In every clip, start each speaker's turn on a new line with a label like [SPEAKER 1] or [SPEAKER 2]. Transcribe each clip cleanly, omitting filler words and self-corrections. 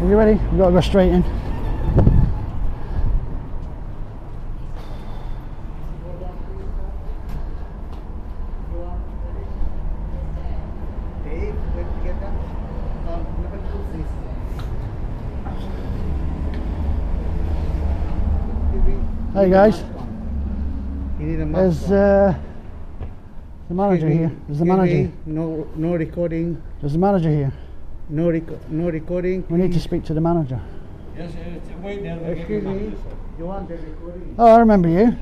[SPEAKER 1] you ready? We've got to go straight in. Hey guys, is the manager here? Is the manager here?
[SPEAKER 2] No recording.
[SPEAKER 1] Is the manager here?
[SPEAKER 2] No recording.
[SPEAKER 1] We need to speak to the manager.
[SPEAKER 3] Yes, wait there.
[SPEAKER 2] Excuse me. You want the recording?
[SPEAKER 1] Oh, I remember you.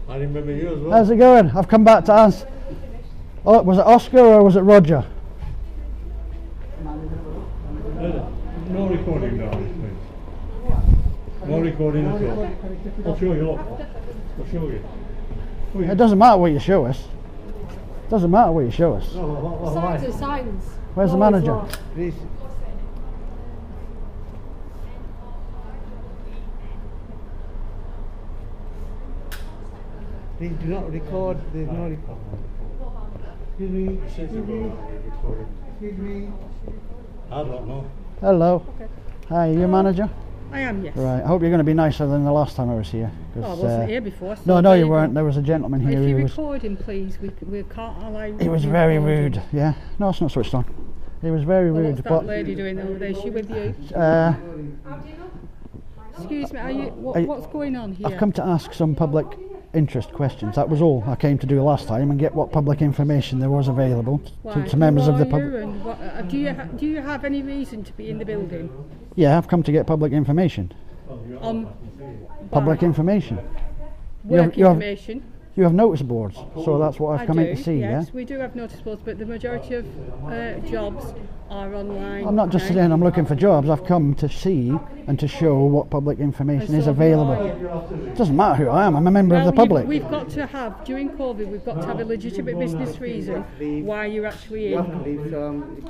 [SPEAKER 3] I remember you as well.
[SPEAKER 1] How's it going? I've come back to ask. Oh, was it Oscar or was it Roger?
[SPEAKER 3] No recording now, please. No recording at all. I'll show you. Look. I'll show you.
[SPEAKER 1] It doesn't matter what you show us. It doesn't matter what you show us.
[SPEAKER 4] Signs are signs.
[SPEAKER 1] Where's the manager?
[SPEAKER 2] Please. Please do not record. There's no record. Excuse me. Excuse me.
[SPEAKER 3] I don't know.
[SPEAKER 1] Hello.
[SPEAKER 4] Okay.
[SPEAKER 1] Hi, are you a manager?
[SPEAKER 4] I am, yes.
[SPEAKER 1] Right, I hope you're going to be nicer than the last time I was here.
[SPEAKER 4] Oh, I wasn't here before.
[SPEAKER 1] No, no, you weren't. There was a gentleman here.
[SPEAKER 4] If you
[SPEAKER 1] who
[SPEAKER 4] record him, please, we can't allow.
[SPEAKER 1] He was very rude. Yeah, no, it's not switched on. He was very
[SPEAKER 4] Well,
[SPEAKER 1] rude.
[SPEAKER 4] what's that
[SPEAKER 1] But
[SPEAKER 4] lady doing over there? Is she with you? Excuse me, what's going on here?
[SPEAKER 1] I've come to ask some public interest questions. That was all I came to do last time, and get what public information there was available to members of the public.
[SPEAKER 4] Do you have any reason to be in the building?
[SPEAKER 1] Yeah, I've come to get public information. Public information.
[SPEAKER 4] Work information.
[SPEAKER 1] You have notice boards, so that's what I've come in to see.
[SPEAKER 4] Yes,
[SPEAKER 1] yeah,
[SPEAKER 4] we do have notice boards, but the majority of jobs are online.
[SPEAKER 1] I'm not just saying I'm looking for jobs. I've come to see and to show what public information is available. It doesn't matter who I am. I'm a member of the public.
[SPEAKER 4] We've got to have, during COVID, we've got to have a legitimate business reason why you're actually in.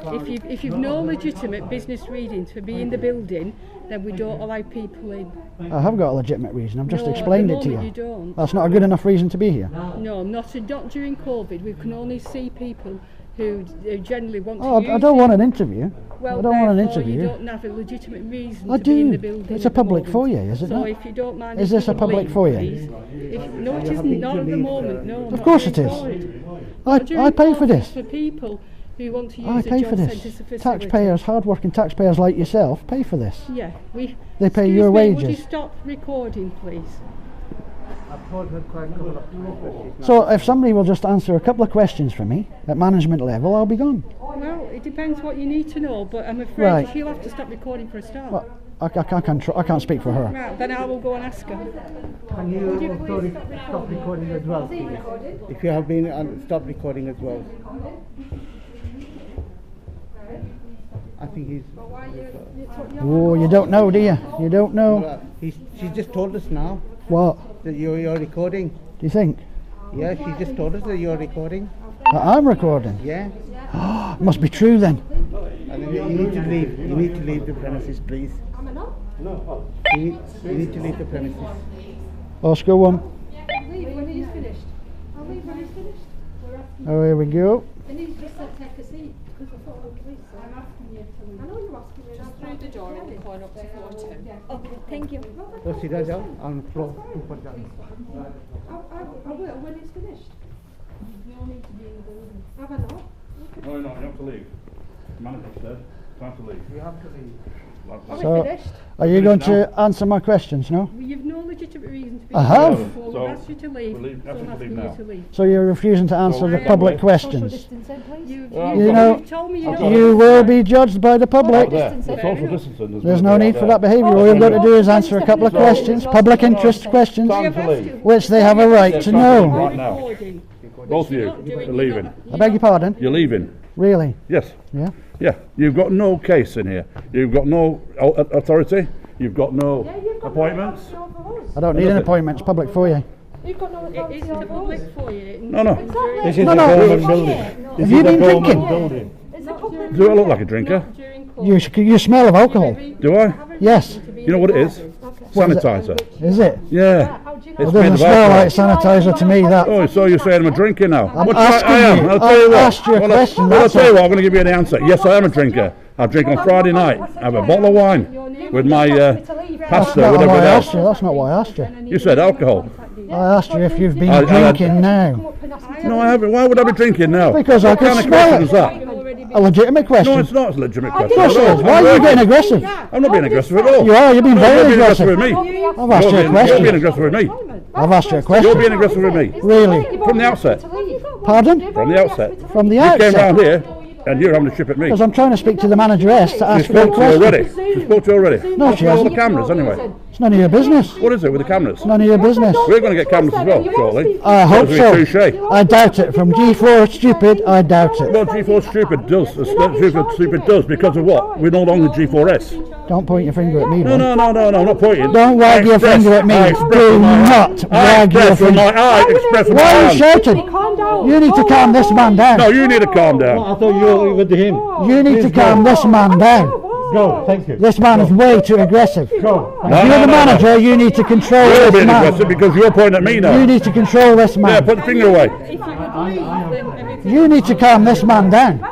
[SPEAKER 4] If you've no legitimate business reason to be in the building, then we don't allow people in.
[SPEAKER 1] I have got a legitimate reason. I've just
[SPEAKER 4] No,
[SPEAKER 1] explained
[SPEAKER 4] at
[SPEAKER 1] it
[SPEAKER 4] the
[SPEAKER 1] to you.
[SPEAKER 4] moment you don't.
[SPEAKER 1] That's not a good enough reason to be here.
[SPEAKER 4] No, not during COVID. We can only see people who generally want to
[SPEAKER 1] Oh,
[SPEAKER 4] use
[SPEAKER 1] I don't
[SPEAKER 4] it.
[SPEAKER 1] want an interview.
[SPEAKER 4] Well,
[SPEAKER 1] I don't want an
[SPEAKER 4] therefore,
[SPEAKER 1] interview.
[SPEAKER 4] You don't have a legitimate reason
[SPEAKER 1] I
[SPEAKER 4] to be in the
[SPEAKER 1] do.
[SPEAKER 4] building.
[SPEAKER 1] It's a
[SPEAKER 4] at the
[SPEAKER 1] public
[SPEAKER 4] moment.
[SPEAKER 1] foyer, is it
[SPEAKER 4] so
[SPEAKER 1] not?
[SPEAKER 4] if you don't mind,
[SPEAKER 1] Is
[SPEAKER 4] if
[SPEAKER 1] this
[SPEAKER 4] you
[SPEAKER 1] a public
[SPEAKER 4] leave,
[SPEAKER 1] foyer?
[SPEAKER 4] please. No, it isn't. Not at the moment. No.
[SPEAKER 1] Of course it is. I pay for this.
[SPEAKER 4] For people who want to use
[SPEAKER 1] I
[SPEAKER 4] the
[SPEAKER 1] pay for
[SPEAKER 4] Jobcentre
[SPEAKER 1] this.
[SPEAKER 4] facility.
[SPEAKER 1] Taxpayers, hard-working taxpayers like yourself, pay for this.
[SPEAKER 4] Yeah,
[SPEAKER 1] They pay
[SPEAKER 4] Excuse
[SPEAKER 1] your
[SPEAKER 4] me,
[SPEAKER 1] wages.
[SPEAKER 4] Would you stop recording, please?
[SPEAKER 2] I've told her quite a couple of times.
[SPEAKER 1] So if somebody will just answer a couple of questions for me at management level, I'll be gone.
[SPEAKER 4] Well, it depends what you need to know, but I'm afraid
[SPEAKER 1] Right.
[SPEAKER 4] she'll have to stop recording for a start.
[SPEAKER 1] Well, I can't speak for her.
[SPEAKER 4] Right, then I will go and ask her.
[SPEAKER 2] Can you also stop recording as well, please? If you have been, stop recording as well. I think he's.
[SPEAKER 1] Oh, you don't know, do you? You don't know.
[SPEAKER 2] She just told us now
[SPEAKER 1] What?
[SPEAKER 2] that you're recording.
[SPEAKER 1] Do you think?
[SPEAKER 2] Yeah, she just told us that you're recording.
[SPEAKER 1] That I'm recording?
[SPEAKER 2] Yeah.
[SPEAKER 1] It must be true then.
[SPEAKER 2] And you need to leave. You need to leave the premises, please. You need to leave the premises.
[SPEAKER 1] Oscar 1.
[SPEAKER 4] Leave when he's finished. I'll leave when he's finished.
[SPEAKER 1] Oh, here we go.
[SPEAKER 4] Then he's just said take a seat because I thought, please, I'm asking you to leave. I know you're asking me. Just through the door in the corner up to floor 2. Okay, thank you.
[SPEAKER 2] Go sit down on the floor.
[SPEAKER 4] I will when it's finished. You all need to be in the building. Have I not?
[SPEAKER 3] No, you have to leave. Manager said, time to leave.
[SPEAKER 2] You have to leave.
[SPEAKER 4] Are we
[SPEAKER 1] So,
[SPEAKER 4] finished?
[SPEAKER 1] are you going to answer my questions, no?
[SPEAKER 4] Well, you've no legitimate reason to be
[SPEAKER 1] I
[SPEAKER 4] here,
[SPEAKER 1] have.
[SPEAKER 4] so we've asked you to leave,
[SPEAKER 3] we'll leave-
[SPEAKER 4] so
[SPEAKER 3] ask
[SPEAKER 4] I'm
[SPEAKER 3] you to
[SPEAKER 4] asking
[SPEAKER 3] leave
[SPEAKER 4] you
[SPEAKER 3] now.
[SPEAKER 4] to leave.
[SPEAKER 1] So you're refusing to answer the
[SPEAKER 3] I-
[SPEAKER 1] public
[SPEAKER 4] Social
[SPEAKER 1] questions?
[SPEAKER 4] distance then, please.
[SPEAKER 1] You know,
[SPEAKER 4] You've told me you don't.
[SPEAKER 1] You will be judged by the public.
[SPEAKER 3] Out there,
[SPEAKER 4] Distance,
[SPEAKER 3] the
[SPEAKER 4] fair
[SPEAKER 3] social
[SPEAKER 4] enough.
[SPEAKER 3] distancing.
[SPEAKER 1] There's no need for that behaviour. All you've got to do is answer a couple of questions, public interest questions,
[SPEAKER 3] Time to leave.
[SPEAKER 1] which they have a right to know.
[SPEAKER 3] Right now.
[SPEAKER 4] Recording.
[SPEAKER 3] Both of you
[SPEAKER 4] You're not doing-
[SPEAKER 3] are leaving.
[SPEAKER 1] I beg your pardon?
[SPEAKER 3] You're leaving.
[SPEAKER 1] Really?
[SPEAKER 3] Yes.
[SPEAKER 1] Yeah?
[SPEAKER 3] Yeah. You've got no case in here. You've got no authority. You've got no appointments.
[SPEAKER 1] I don't need an appointment. It's public foyer.
[SPEAKER 4] You've got no authority. It isn't a public foyer.
[SPEAKER 3] No, no.
[SPEAKER 5] This is
[SPEAKER 1] No,
[SPEAKER 5] a
[SPEAKER 1] no.
[SPEAKER 5] government building.
[SPEAKER 1] Have you been drinking?
[SPEAKER 5] Building.
[SPEAKER 3] Do I look like a drinker?
[SPEAKER 1] You smell of alcohol.
[SPEAKER 3] Do I?
[SPEAKER 1] Yes.
[SPEAKER 3] You know what it is? Sanitizer.
[SPEAKER 1] Is it?
[SPEAKER 3] Yeah.
[SPEAKER 1] It doesn't smell like sanitizer to me, that.
[SPEAKER 3] Oh, so you're saying I'm a drinker now?
[SPEAKER 1] I'm
[SPEAKER 3] Which
[SPEAKER 1] asking
[SPEAKER 3] I am.
[SPEAKER 1] you.
[SPEAKER 3] I'll tell you what.
[SPEAKER 1] I've asked you a question,
[SPEAKER 3] Well, I'll
[SPEAKER 1] that's
[SPEAKER 3] tell you
[SPEAKER 1] all.
[SPEAKER 3] what, I'm going to give you an answer. Yes, I am a drinker. I drink on Friday night. I have a bottle of wine with my pasta,
[SPEAKER 1] That's not
[SPEAKER 3] whatever
[SPEAKER 1] why
[SPEAKER 3] it
[SPEAKER 1] I
[SPEAKER 3] is.
[SPEAKER 1] asked you. That's not why I asked you.
[SPEAKER 3] You said alcohol.
[SPEAKER 1] I asked you if you've been
[SPEAKER 3] I-
[SPEAKER 1] drinking now.
[SPEAKER 3] No, I haven't. Why would I be drinking now?
[SPEAKER 1] Because I
[SPEAKER 3] what
[SPEAKER 1] can
[SPEAKER 3] kind of
[SPEAKER 1] smell
[SPEAKER 3] question
[SPEAKER 1] it.
[SPEAKER 3] is that?
[SPEAKER 1] A legitimate question.
[SPEAKER 3] No, it's not a legitimate
[SPEAKER 1] Of
[SPEAKER 3] question.
[SPEAKER 1] course it
[SPEAKER 3] at
[SPEAKER 1] is.
[SPEAKER 3] all.
[SPEAKER 1] Why are you getting aggressive?
[SPEAKER 3] I'm not being aggressive at all.
[SPEAKER 1] You are. You're being
[SPEAKER 3] No,
[SPEAKER 1] very
[SPEAKER 3] you're being
[SPEAKER 1] aggressive.
[SPEAKER 3] with me.
[SPEAKER 1] I've asked you a
[SPEAKER 3] You're being
[SPEAKER 1] question.
[SPEAKER 3] aggressive with me.
[SPEAKER 1] I've asked you a
[SPEAKER 3] You're
[SPEAKER 1] question.
[SPEAKER 3] being aggressive with me.
[SPEAKER 1] Really?
[SPEAKER 3] From the outset.
[SPEAKER 1] Pardon?
[SPEAKER 3] From the outset.
[SPEAKER 1] From the
[SPEAKER 3] You came round
[SPEAKER 1] outset.
[SPEAKER 3] here and you're having to chip at me.
[SPEAKER 1] Because I'm trying to speak to the manageress to
[SPEAKER 3] She
[SPEAKER 1] ask her a
[SPEAKER 3] spoke to you
[SPEAKER 1] question.
[SPEAKER 3] already. She spoke to you already.
[SPEAKER 1] No,
[SPEAKER 3] That's
[SPEAKER 1] she
[SPEAKER 3] with all the
[SPEAKER 1] hasn't.
[SPEAKER 3] cameras anyway.
[SPEAKER 1] It's none of your business.
[SPEAKER 3] What is it with the cameras?
[SPEAKER 1] None of your business.
[SPEAKER 3] We're going to get cameras as well shortly.
[SPEAKER 1] I hope
[SPEAKER 3] Because
[SPEAKER 1] so.
[SPEAKER 3] we're touche.
[SPEAKER 1] I doubt it. From G4 Stupid, I doubt it.
[SPEAKER 3] Well, G4 Stupid does. Stupid does because of what? We're no longer G4S.
[SPEAKER 1] Don't point your finger at me,
[SPEAKER 3] No,
[SPEAKER 1] man.
[SPEAKER 3] no, not pointing.
[SPEAKER 1] Don't wag your finger at me. Do not wag your finger.
[SPEAKER 3] I express with my
[SPEAKER 1] Why are you
[SPEAKER 3] hand.
[SPEAKER 1] shouting? You need to calm this man
[SPEAKER 3] No,
[SPEAKER 1] down.
[SPEAKER 3] you need to calm down.
[SPEAKER 2] I thought you were with him.
[SPEAKER 1] You need to calm this man down.
[SPEAKER 2] Go, thank you.
[SPEAKER 1] This man is way too aggressive.
[SPEAKER 2] Go.
[SPEAKER 1] If you're the manager, you need to control
[SPEAKER 3] You're
[SPEAKER 1] this
[SPEAKER 3] being aggressive
[SPEAKER 1] man.
[SPEAKER 3] because you're pointing at me now.
[SPEAKER 1] You need to control this
[SPEAKER 3] Yeah,
[SPEAKER 1] man.
[SPEAKER 3] put the finger away.
[SPEAKER 1] You need to calm this man down.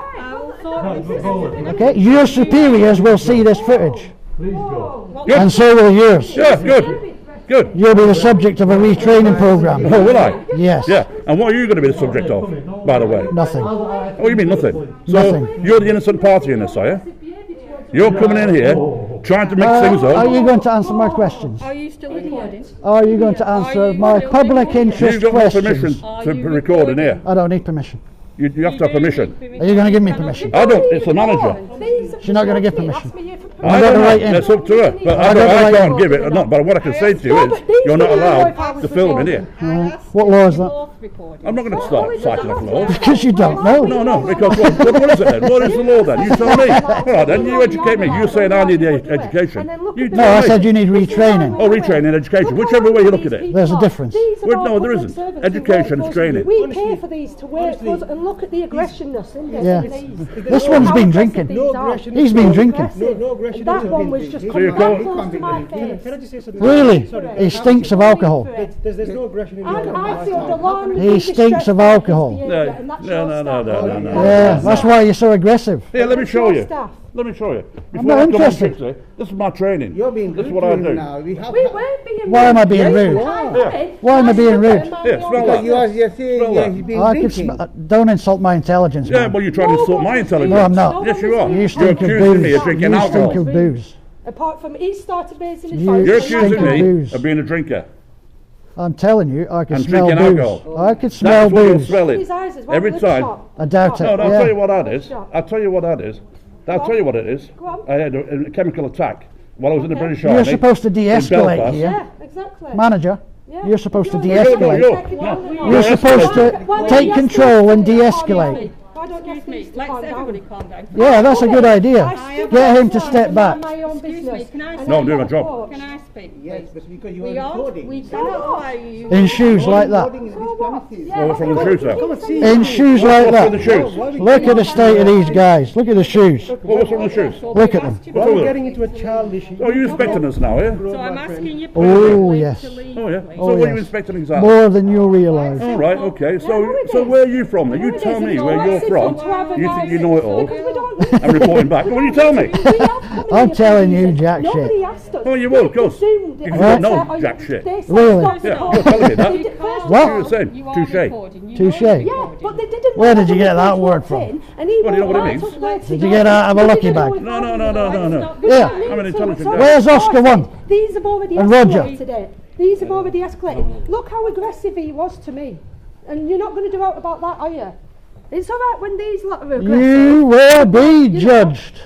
[SPEAKER 1] Okay? Your superiors will see this footage.
[SPEAKER 3] Good.
[SPEAKER 1] And so will yours.
[SPEAKER 3] Yeah, good. Good.
[SPEAKER 1] You'll be the subject of a retraining program.
[SPEAKER 3] Oh, will I?
[SPEAKER 1] Yes.
[SPEAKER 3] Yeah. And what are you going to be the subject of, by the way?
[SPEAKER 1] Nothing.
[SPEAKER 3] Oh, you mean nothing? So
[SPEAKER 1] Nothing.
[SPEAKER 3] you're the innocent party in this, are you? You're coming in here, trying to mix things
[SPEAKER 1] Are
[SPEAKER 3] up.
[SPEAKER 1] you going to answer my questions?
[SPEAKER 4] Are you still recording?
[SPEAKER 1] Are you going to answer my public interest
[SPEAKER 3] You've got no permission
[SPEAKER 1] questions?
[SPEAKER 3] to record in here.
[SPEAKER 1] I don't need permission.
[SPEAKER 3] You have to have permission.
[SPEAKER 1] Are you going to give me permission?
[SPEAKER 3] I don't. It's the manager.
[SPEAKER 1] She's not going to give permission.
[SPEAKER 3] I
[SPEAKER 1] got
[SPEAKER 3] don't
[SPEAKER 1] the
[SPEAKER 3] know.
[SPEAKER 1] right in.
[SPEAKER 3] That's up to her. But
[SPEAKER 1] I got the right
[SPEAKER 3] can't
[SPEAKER 1] in.
[SPEAKER 3] give it or not. But what I can say to you is, you're not allowed to film in here.
[SPEAKER 1] What law is that?
[SPEAKER 3] I'm not going to start citing off laws.
[SPEAKER 1] Because you don't know.
[SPEAKER 3] No, because what is it then? What is the law then? You tell me. All right, then you educate me. You're saying I need the education. You
[SPEAKER 1] No,
[SPEAKER 3] tell
[SPEAKER 1] I
[SPEAKER 3] me.
[SPEAKER 1] said you need retraining.
[SPEAKER 3] Oh, retraining, education, whichever way you look at it.
[SPEAKER 1] There's a difference.
[SPEAKER 3] Well, no, there isn't. Education is training.
[SPEAKER 5] We pay for these to work for us and look at the aggressionness in this.
[SPEAKER 1] Yeah.
[SPEAKER 5] These.
[SPEAKER 1] This one's been drinking.
[SPEAKER 5] No aggression.
[SPEAKER 1] He's been drinking.
[SPEAKER 2] No aggression.
[SPEAKER 5] That one was just
[SPEAKER 3] So
[SPEAKER 5] coming
[SPEAKER 3] you're
[SPEAKER 5] right
[SPEAKER 3] calling-
[SPEAKER 5] close to my face.
[SPEAKER 2] Can I just say something?
[SPEAKER 1] Really? He stinks of alcohol.
[SPEAKER 2] There's no aggression in
[SPEAKER 5] And I feel the laundry
[SPEAKER 1] He stinks of alcohol.
[SPEAKER 3] No.
[SPEAKER 1] Yeah, that's why you're so aggressive.
[SPEAKER 3] Here, let me show you.
[SPEAKER 5] Staff.
[SPEAKER 3] Let me show you.
[SPEAKER 1] I'm not interested.
[SPEAKER 3] This is my training.
[SPEAKER 2] You're being
[SPEAKER 3] This is
[SPEAKER 2] rude
[SPEAKER 3] what
[SPEAKER 2] to
[SPEAKER 3] I
[SPEAKER 2] him
[SPEAKER 3] do.
[SPEAKER 2] now. We
[SPEAKER 5] weren't being
[SPEAKER 1] Why am I being rude?
[SPEAKER 3] Yeah.
[SPEAKER 1] Why am I being rude?
[SPEAKER 3] Yeah, smell
[SPEAKER 2] Because
[SPEAKER 3] that.
[SPEAKER 2] you're saying
[SPEAKER 3] Smell that.
[SPEAKER 2] he's been
[SPEAKER 1] I could
[SPEAKER 2] drinking.
[SPEAKER 1] don't insult my intelligence,
[SPEAKER 3] Yeah,
[SPEAKER 1] man.
[SPEAKER 3] well, you're trying to insult my intelligence.
[SPEAKER 1] No, I'm not.
[SPEAKER 3] Yes, you are.
[SPEAKER 1] You
[SPEAKER 3] You're
[SPEAKER 1] stink of
[SPEAKER 3] accusing me
[SPEAKER 1] booze.
[SPEAKER 3] of drinking
[SPEAKER 1] You
[SPEAKER 3] alcohol.
[SPEAKER 1] stink of booze.
[SPEAKER 5] Apart from he started raising his
[SPEAKER 1] You
[SPEAKER 5] voice.
[SPEAKER 3] You're
[SPEAKER 5] and
[SPEAKER 3] accusing
[SPEAKER 1] stink of
[SPEAKER 3] me
[SPEAKER 1] booze.
[SPEAKER 3] of being a drinker.
[SPEAKER 1] I'm telling you, I can
[SPEAKER 3] And
[SPEAKER 1] smell
[SPEAKER 3] drinking
[SPEAKER 1] booze.
[SPEAKER 3] alcohol.
[SPEAKER 1] I could smell
[SPEAKER 3] That's what you're
[SPEAKER 1] booze.
[SPEAKER 3] smelling.
[SPEAKER 5] His eyes as well,
[SPEAKER 3] Every
[SPEAKER 5] lip
[SPEAKER 3] time.
[SPEAKER 5] shot.
[SPEAKER 1] I doubt it.
[SPEAKER 3] No, I'll tell
[SPEAKER 1] Yeah.
[SPEAKER 3] you what that is. I'll tell you what that is. I'll tell you what it is.
[SPEAKER 5] Go on.
[SPEAKER 3] I had a chemical attack while I was in the British
[SPEAKER 1] You're
[SPEAKER 3] Army.
[SPEAKER 1] supposed to
[SPEAKER 3] in
[SPEAKER 1] de-escalate
[SPEAKER 3] Belfast.
[SPEAKER 1] here.
[SPEAKER 5] Yeah, exactly.
[SPEAKER 1] Manager,
[SPEAKER 5] Yeah.
[SPEAKER 1] you're supposed to
[SPEAKER 3] No,
[SPEAKER 1] de-escalate.
[SPEAKER 3] you're
[SPEAKER 1] You're supposed to take control and de-escalate.
[SPEAKER 5] Why don't you ask me to
[SPEAKER 4] Let's
[SPEAKER 5] calm
[SPEAKER 4] everybody
[SPEAKER 5] down?
[SPEAKER 4] calm down.
[SPEAKER 1] Yeah, that's a good idea. Get him to step back.
[SPEAKER 5] My own
[SPEAKER 4] Excuse
[SPEAKER 5] business.
[SPEAKER 4] me, can I
[SPEAKER 5] And
[SPEAKER 3] No, I'm
[SPEAKER 5] I
[SPEAKER 3] doing my
[SPEAKER 5] got
[SPEAKER 3] job.
[SPEAKER 5] caught.
[SPEAKER 4] Can I speak,
[SPEAKER 2] Yes,
[SPEAKER 4] please?
[SPEAKER 2] but because you're
[SPEAKER 4] We
[SPEAKER 2] recording.
[SPEAKER 4] cannot allow you.
[SPEAKER 1] In shoes like that.
[SPEAKER 2] Recording is this premises.
[SPEAKER 3] Oh, what's wrong with the shoes there?
[SPEAKER 2] Come and see.
[SPEAKER 1] In shoes like
[SPEAKER 3] What's wrong with the
[SPEAKER 1] that.
[SPEAKER 3] shoes?
[SPEAKER 1] Look at the state of these guys. Look at the shoes.
[SPEAKER 3] What's wrong with the shoes?
[SPEAKER 1] Look at them.
[SPEAKER 2] Why are
[SPEAKER 3] wrong
[SPEAKER 2] we
[SPEAKER 3] with
[SPEAKER 2] getting into a childish...
[SPEAKER 3] Oh, you're inspecting us now, yeah?
[SPEAKER 4] So I'm asking you
[SPEAKER 1] Oh,
[SPEAKER 4] privately
[SPEAKER 1] yes.
[SPEAKER 4] to leave.
[SPEAKER 3] Oh, yeah.
[SPEAKER 4] please.
[SPEAKER 3] So what are you
[SPEAKER 1] yes.
[SPEAKER 3] inspecting exactly?
[SPEAKER 1] More than you realise.
[SPEAKER 3] All right, okay. So where are you from? Now, you tell me where you're from. You think you know it all. I'm reporting back. Well, you tell me.
[SPEAKER 1] I'm telling you jack
[SPEAKER 5] Nobody
[SPEAKER 1] shit.
[SPEAKER 5] asked us.
[SPEAKER 3] Oh, you will, of course.
[SPEAKER 5] Assumed it
[SPEAKER 3] You
[SPEAKER 5] was
[SPEAKER 3] don't know
[SPEAKER 5] are
[SPEAKER 3] jack
[SPEAKER 5] you
[SPEAKER 3] shit.
[SPEAKER 5] this?
[SPEAKER 1] Really?
[SPEAKER 5] That's
[SPEAKER 3] Yeah,
[SPEAKER 5] not-
[SPEAKER 3] you're telling me that.
[SPEAKER 5] Did it first
[SPEAKER 1] What?
[SPEAKER 3] You're saying,
[SPEAKER 4] You are
[SPEAKER 3] touche.
[SPEAKER 4] recording. You
[SPEAKER 1] Touche.
[SPEAKER 4] are
[SPEAKER 5] Yeah,
[SPEAKER 4] recording.
[SPEAKER 5] but they didn't.
[SPEAKER 1] Where
[SPEAKER 5] know
[SPEAKER 1] did you get that
[SPEAKER 5] when
[SPEAKER 1] word
[SPEAKER 5] they
[SPEAKER 1] from?
[SPEAKER 5] walked in, and he
[SPEAKER 3] Well, you know what it
[SPEAKER 5] walked
[SPEAKER 3] means?
[SPEAKER 5] us where to
[SPEAKER 1] Did you
[SPEAKER 5] go.
[SPEAKER 1] get out of a
[SPEAKER 5] They
[SPEAKER 1] lucky
[SPEAKER 5] didn't know
[SPEAKER 1] bag?
[SPEAKER 5] if
[SPEAKER 3] No.
[SPEAKER 1] Yeah.
[SPEAKER 3] I'm an intelligent guy.
[SPEAKER 1] Where's Oscar one?
[SPEAKER 5] These have already
[SPEAKER 1] And Roger?
[SPEAKER 5] escalated it. These have already escalated. Look how aggressive he was to me. And you're not going to do out about that, are you? It's all right when these lot are aggressive.
[SPEAKER 1] You will be judged.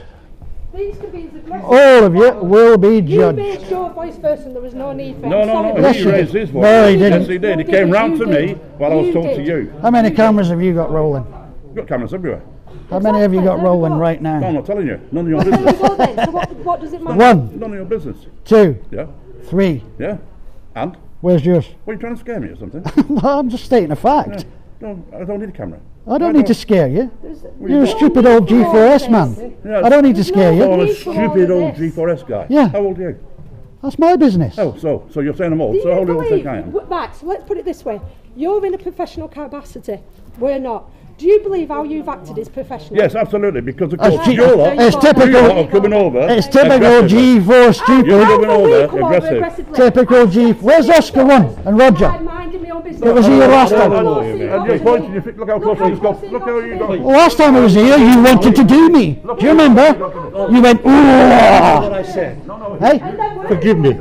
[SPEAKER 5] These can be as aggressive.
[SPEAKER 1] All of you will be
[SPEAKER 5] You made
[SPEAKER 1] judged.
[SPEAKER 5] your voice first and there was no need for it.
[SPEAKER 3] No,
[SPEAKER 5] I'm sorry,
[SPEAKER 1] Yes,
[SPEAKER 3] he
[SPEAKER 1] you
[SPEAKER 3] raised
[SPEAKER 1] did.
[SPEAKER 3] his voice.
[SPEAKER 1] No, he
[SPEAKER 3] Yes,
[SPEAKER 1] didn't.
[SPEAKER 3] he did. He
[SPEAKER 5] You
[SPEAKER 3] came
[SPEAKER 5] did,
[SPEAKER 3] round
[SPEAKER 5] you
[SPEAKER 3] to me
[SPEAKER 5] did.
[SPEAKER 3] while I was
[SPEAKER 5] You
[SPEAKER 3] talking to
[SPEAKER 5] did.
[SPEAKER 3] you.
[SPEAKER 1] How many cameras have you got rolling?
[SPEAKER 3] You've got cameras everywhere.
[SPEAKER 1] How many have you got
[SPEAKER 5] Exactly,
[SPEAKER 1] rolling
[SPEAKER 5] there we
[SPEAKER 1] right
[SPEAKER 3] No, I'm
[SPEAKER 1] now?
[SPEAKER 3] not telling you. None of your
[SPEAKER 5] There we
[SPEAKER 3] business.
[SPEAKER 5] go then. So what does it matter?
[SPEAKER 1] One,
[SPEAKER 3] None of your business.
[SPEAKER 1] 2,
[SPEAKER 3] Yeah?
[SPEAKER 1] 3.
[SPEAKER 3] Yeah? And?
[SPEAKER 1] Where's yours?
[SPEAKER 3] What are you trying to scare me or something?
[SPEAKER 1] I'm just stating a fact.
[SPEAKER 3] No, I don't need a camera.
[SPEAKER 1] I don't need to scare you.
[SPEAKER 5] There's-
[SPEAKER 1] You're a stupid old G4S man.
[SPEAKER 3] Yeah,
[SPEAKER 1] I don't need to scare
[SPEAKER 3] Oh,
[SPEAKER 1] you.
[SPEAKER 3] I'm a
[SPEAKER 5] need for all
[SPEAKER 3] stupid
[SPEAKER 5] of
[SPEAKER 3] old
[SPEAKER 5] this.
[SPEAKER 3] G4S guy.
[SPEAKER 1] Yeah.
[SPEAKER 3] How old are you?
[SPEAKER 1] That's my business.
[SPEAKER 6] Oh, so you're saying I'm old.
[SPEAKER 5] Do
[SPEAKER 6] So
[SPEAKER 5] you
[SPEAKER 6] how old do you think
[SPEAKER 5] believe,
[SPEAKER 6] I am?
[SPEAKER 5] Right, so let's put it this way. You're in a professional capacity. We're not. Do you believe how you've acted is professional?
[SPEAKER 6] Yes, absolutely. Because of
[SPEAKER 1] That's
[SPEAKER 6] course
[SPEAKER 1] cheap.
[SPEAKER 6] you're lot.
[SPEAKER 1] It's
[SPEAKER 6] You
[SPEAKER 1] typical.
[SPEAKER 6] lot are coming over.
[SPEAKER 1] It's typical
[SPEAKER 6] aggressively.
[SPEAKER 1] G4
[SPEAKER 6] You're
[SPEAKER 1] stupid.
[SPEAKER 6] coming over
[SPEAKER 5] Come over
[SPEAKER 6] aggressive.
[SPEAKER 5] aggressively.
[SPEAKER 1] Typical G. Where's Oscar 1 and Roger?
[SPEAKER 5] I'm minding my own business.
[SPEAKER 1] It was here last
[SPEAKER 6] And
[SPEAKER 1] time.
[SPEAKER 6] you're pointing. Look how close he's got. Look how you got.
[SPEAKER 1] Well, last time I was here, you wanted to do me. Do you remember? You went, ooh.
[SPEAKER 2] I said.
[SPEAKER 1] Hey,
[SPEAKER 2] Forgive me.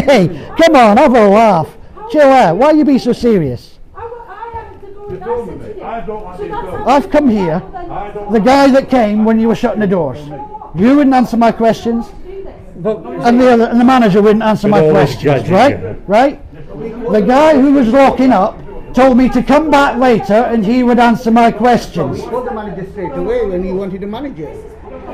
[SPEAKER 1] hey, come on, have a laugh. Chill out. Why you be so serious?
[SPEAKER 5] I have to go and answer to you.
[SPEAKER 6] I don't want
[SPEAKER 5] So
[SPEAKER 6] you
[SPEAKER 5] that's
[SPEAKER 6] to
[SPEAKER 5] how-
[SPEAKER 6] go.
[SPEAKER 1] I've come here, the guy that came when you were shutting the doors. You wouldn't answer my questions, and the manager wouldn't answer my
[SPEAKER 2] always
[SPEAKER 1] questions,
[SPEAKER 2] judging
[SPEAKER 1] right?
[SPEAKER 2] you.
[SPEAKER 1] Right? The guy who was locking up told me to come back later and he would answer my questions.
[SPEAKER 2] Told the manager straight away when he wanted a manager.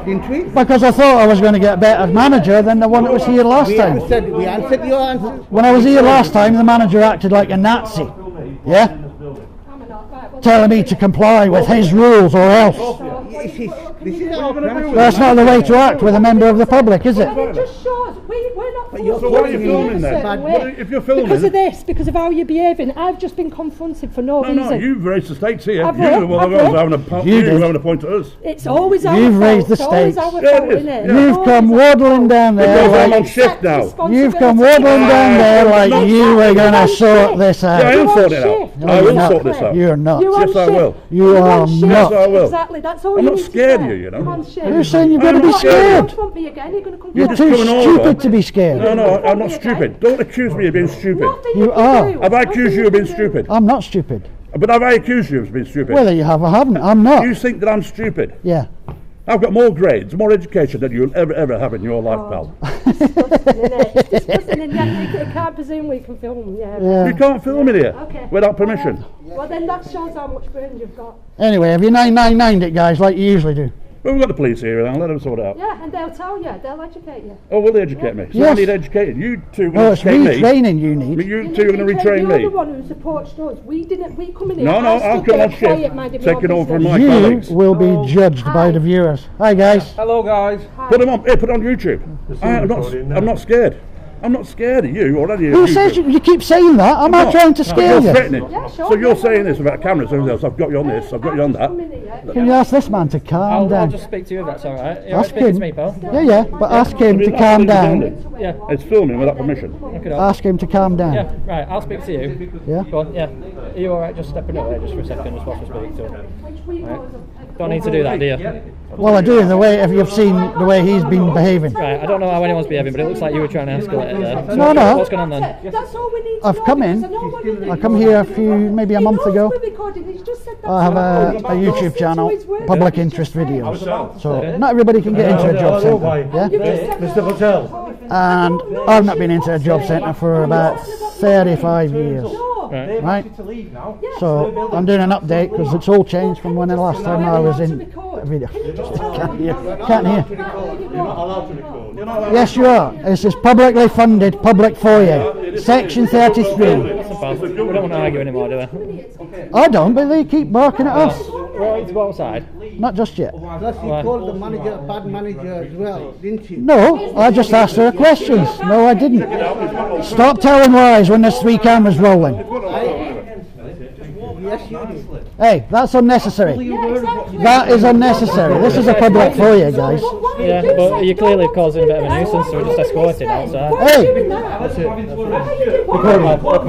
[SPEAKER 2] Didn't we?
[SPEAKER 1] Because I thought I was going to get a better manager than the one that was here last time.
[SPEAKER 2] We answered your answer.
[SPEAKER 1] When I was here last time, the manager acted like a Nazi. Yeah? Telling me to comply with his rules or else.
[SPEAKER 2] This is our premises.
[SPEAKER 1] That's not the way to act with a member of the public, is it?
[SPEAKER 5] And it just shows we're not
[SPEAKER 2] you're
[SPEAKER 6] So what are you
[SPEAKER 5] forced to
[SPEAKER 6] filming
[SPEAKER 5] behave a
[SPEAKER 6] then?
[SPEAKER 5] certain
[SPEAKER 6] What
[SPEAKER 5] way.
[SPEAKER 6] if you're filming?
[SPEAKER 5] Because of this, because of how you're behaving. I've just been confronted for no reason.
[SPEAKER 6] No, you've raised the stakes here.
[SPEAKER 5] I've
[SPEAKER 6] You're the one
[SPEAKER 5] I've
[SPEAKER 6] that was
[SPEAKER 5] read.
[SPEAKER 6] having a point.
[SPEAKER 1] You
[SPEAKER 6] You
[SPEAKER 1] did.
[SPEAKER 6] were having a point to us.
[SPEAKER 5] It's always our
[SPEAKER 1] You've
[SPEAKER 5] fault.
[SPEAKER 1] raised the
[SPEAKER 5] It's always
[SPEAKER 1] stakes.
[SPEAKER 5] our
[SPEAKER 6] Yeah,
[SPEAKER 5] fault,
[SPEAKER 6] it is.
[SPEAKER 5] innit?
[SPEAKER 6] Yeah.
[SPEAKER 1] You've
[SPEAKER 5] Always
[SPEAKER 1] come
[SPEAKER 5] our
[SPEAKER 1] waddling
[SPEAKER 5] fault.
[SPEAKER 1] down there.
[SPEAKER 6] Because I'm
[SPEAKER 1] Like,
[SPEAKER 6] on shift now.
[SPEAKER 1] you've come waddling down there like you were going to sort this
[SPEAKER 6] Yeah, I
[SPEAKER 1] out.
[SPEAKER 6] will
[SPEAKER 5] You're
[SPEAKER 6] sort
[SPEAKER 5] on
[SPEAKER 6] it out.
[SPEAKER 5] shift.
[SPEAKER 6] I
[SPEAKER 1] you're
[SPEAKER 6] will
[SPEAKER 1] not.
[SPEAKER 6] sort this out.
[SPEAKER 1] You're not.
[SPEAKER 5] You're on
[SPEAKER 6] Yes, I
[SPEAKER 5] shift.
[SPEAKER 6] will.
[SPEAKER 1] You
[SPEAKER 5] You're
[SPEAKER 1] are
[SPEAKER 5] on shift.
[SPEAKER 1] not.
[SPEAKER 6] Yes, I will.
[SPEAKER 5] Exactly. That's all
[SPEAKER 6] I'm
[SPEAKER 5] you
[SPEAKER 6] not
[SPEAKER 5] need to
[SPEAKER 6] scared
[SPEAKER 5] say.
[SPEAKER 6] of you, you know.
[SPEAKER 5] I'm on shift.
[SPEAKER 1] Who's saying you're
[SPEAKER 6] I'm
[SPEAKER 1] going to be
[SPEAKER 6] not
[SPEAKER 1] scared?
[SPEAKER 5] Confront me again. You're going to come.
[SPEAKER 1] You're
[SPEAKER 6] just
[SPEAKER 1] too
[SPEAKER 6] coming over.
[SPEAKER 1] stupid to be scared.
[SPEAKER 6] No, I'm not stupid. Don't accuse me of being stupid.
[SPEAKER 5] Nothing
[SPEAKER 1] You
[SPEAKER 5] can
[SPEAKER 1] are.
[SPEAKER 5] do.
[SPEAKER 6] Have I
[SPEAKER 5] Nothing
[SPEAKER 6] accused you of being
[SPEAKER 5] can do.
[SPEAKER 6] stupid?
[SPEAKER 1] I'm not stupid.
[SPEAKER 6] But have I accused you of being stupid?
[SPEAKER 1] Whether you have or haven't, I'm not.
[SPEAKER 6] You think that I'm stupid?
[SPEAKER 1] Yeah.
[SPEAKER 6] I've got more grades, more education than you'll ever have in your life, pal.
[SPEAKER 5] It's disgusting, and yet I can't presume we can film. Yeah.
[SPEAKER 6] You can't film it here
[SPEAKER 5] Okay.
[SPEAKER 6] without permission.
[SPEAKER 5] Well, then that shows how much brains you've got.
[SPEAKER 1] Anyway, have you 999'd it, guys, like you usually do?
[SPEAKER 6] Well, we've got the police here, and I'll let them sort it out.
[SPEAKER 5] Yeah, and they'll tell you. They'll educate you.
[SPEAKER 6] Oh, will they educate me? So I
[SPEAKER 1] Yes.
[SPEAKER 6] need educating. You two are
[SPEAKER 1] Oh,
[SPEAKER 6] going
[SPEAKER 1] it's
[SPEAKER 6] to educate me.
[SPEAKER 1] retraining you need.
[SPEAKER 6] You two are going to retrain
[SPEAKER 5] You're
[SPEAKER 6] me.
[SPEAKER 5] the one who's approached us. We didn't. We come in here.
[SPEAKER 6] No,
[SPEAKER 5] I
[SPEAKER 6] I'm
[SPEAKER 5] stood
[SPEAKER 6] coming
[SPEAKER 5] there
[SPEAKER 6] on
[SPEAKER 5] quiet,
[SPEAKER 6] shift,
[SPEAKER 5] minding my own
[SPEAKER 6] taking over
[SPEAKER 5] business.
[SPEAKER 6] my
[SPEAKER 1] You
[SPEAKER 6] colleagues.
[SPEAKER 1] will be judged by the viewers. Hi, guys.
[SPEAKER 7] Hello guys.
[SPEAKER 6] Put them on. Hey, put it on YouTube. I'm not scared. I'm not scared of you or any of you.
[SPEAKER 1] Who says you keep saying that? Am I
[SPEAKER 6] not.
[SPEAKER 1] trying to scare
[SPEAKER 6] You're
[SPEAKER 1] you?
[SPEAKER 6] threatening.
[SPEAKER 5] Yeah, sure,
[SPEAKER 6] So you're
[SPEAKER 5] yeah,
[SPEAKER 6] saying
[SPEAKER 5] yeah.
[SPEAKER 6] this about cameras and everything else. I've got you on this. I've got you on that.
[SPEAKER 5] Come in here, yeah.
[SPEAKER 1] Can you ask this man to calm
[SPEAKER 7] I'll
[SPEAKER 1] down?
[SPEAKER 7] just speak to you if that's alright. You're
[SPEAKER 1] Ask
[SPEAKER 7] speaking
[SPEAKER 1] him.
[SPEAKER 7] to me, pal.
[SPEAKER 1] Yeah, but ask him to calm down.
[SPEAKER 7] Yeah.
[SPEAKER 6] It's filming without permission.
[SPEAKER 7] Okay, doke.
[SPEAKER 1] Ask him to calm
[SPEAKER 7] Yeah,
[SPEAKER 1] down.
[SPEAKER 7] right, I'll speak to you.
[SPEAKER 1] Yeah?
[SPEAKER 7] Go on, yeah. Are you alright just stepping away just for a second, just whilst we speak to him?
[SPEAKER 5] Which we know is
[SPEAKER 7] Don't need to do that, do you?
[SPEAKER 1] Well, I do, the way, if you've seen the way he's been behaving.
[SPEAKER 7] Right, I don't know how anyone's behaving, but it looks like you were trying to escalate it there. So
[SPEAKER 1] No, no.
[SPEAKER 7] What's going on then?
[SPEAKER 5] That's all we need to
[SPEAKER 1] I've
[SPEAKER 5] know,
[SPEAKER 1] come in.
[SPEAKER 5] because I know what you're
[SPEAKER 1] I come here maybe a month ago. I have a YouTube channel, public interest videos. So not everybody can get into a job centre. Yeah?
[SPEAKER 3] Mr. Hotel.
[SPEAKER 1] And I've not been into a job centre for about 35 years. Right? So I'm doing an update because it's all changed from when the last time I was in a video. Can't hear. Can't hear.
[SPEAKER 3] You're not allowed to record.
[SPEAKER 1] Yes, you are. This is publicly funded public foyer. Section 33.
[SPEAKER 7] Pal, we don't want to argue anymore, do we?
[SPEAKER 1] I don't, but they keep barking at us.
[SPEAKER 7] Right, to go outside.
[SPEAKER 1] Not just yet.
[SPEAKER 2] Plus you called the manager a bad manager as well, didn't you?
[SPEAKER 1] No, I just asked her questions. No, I didn't. Stop telling lies when there's 3 cameras rolling.
[SPEAKER 2] Yes, you did.
[SPEAKER 1] Hey, that's unnecessary. That is unnecessary. This is a public foyer, guys.
[SPEAKER 7] Yeah, but you're clearly causing a bit of a nuisance, so we're just escorting outside.
[SPEAKER 1] Hey,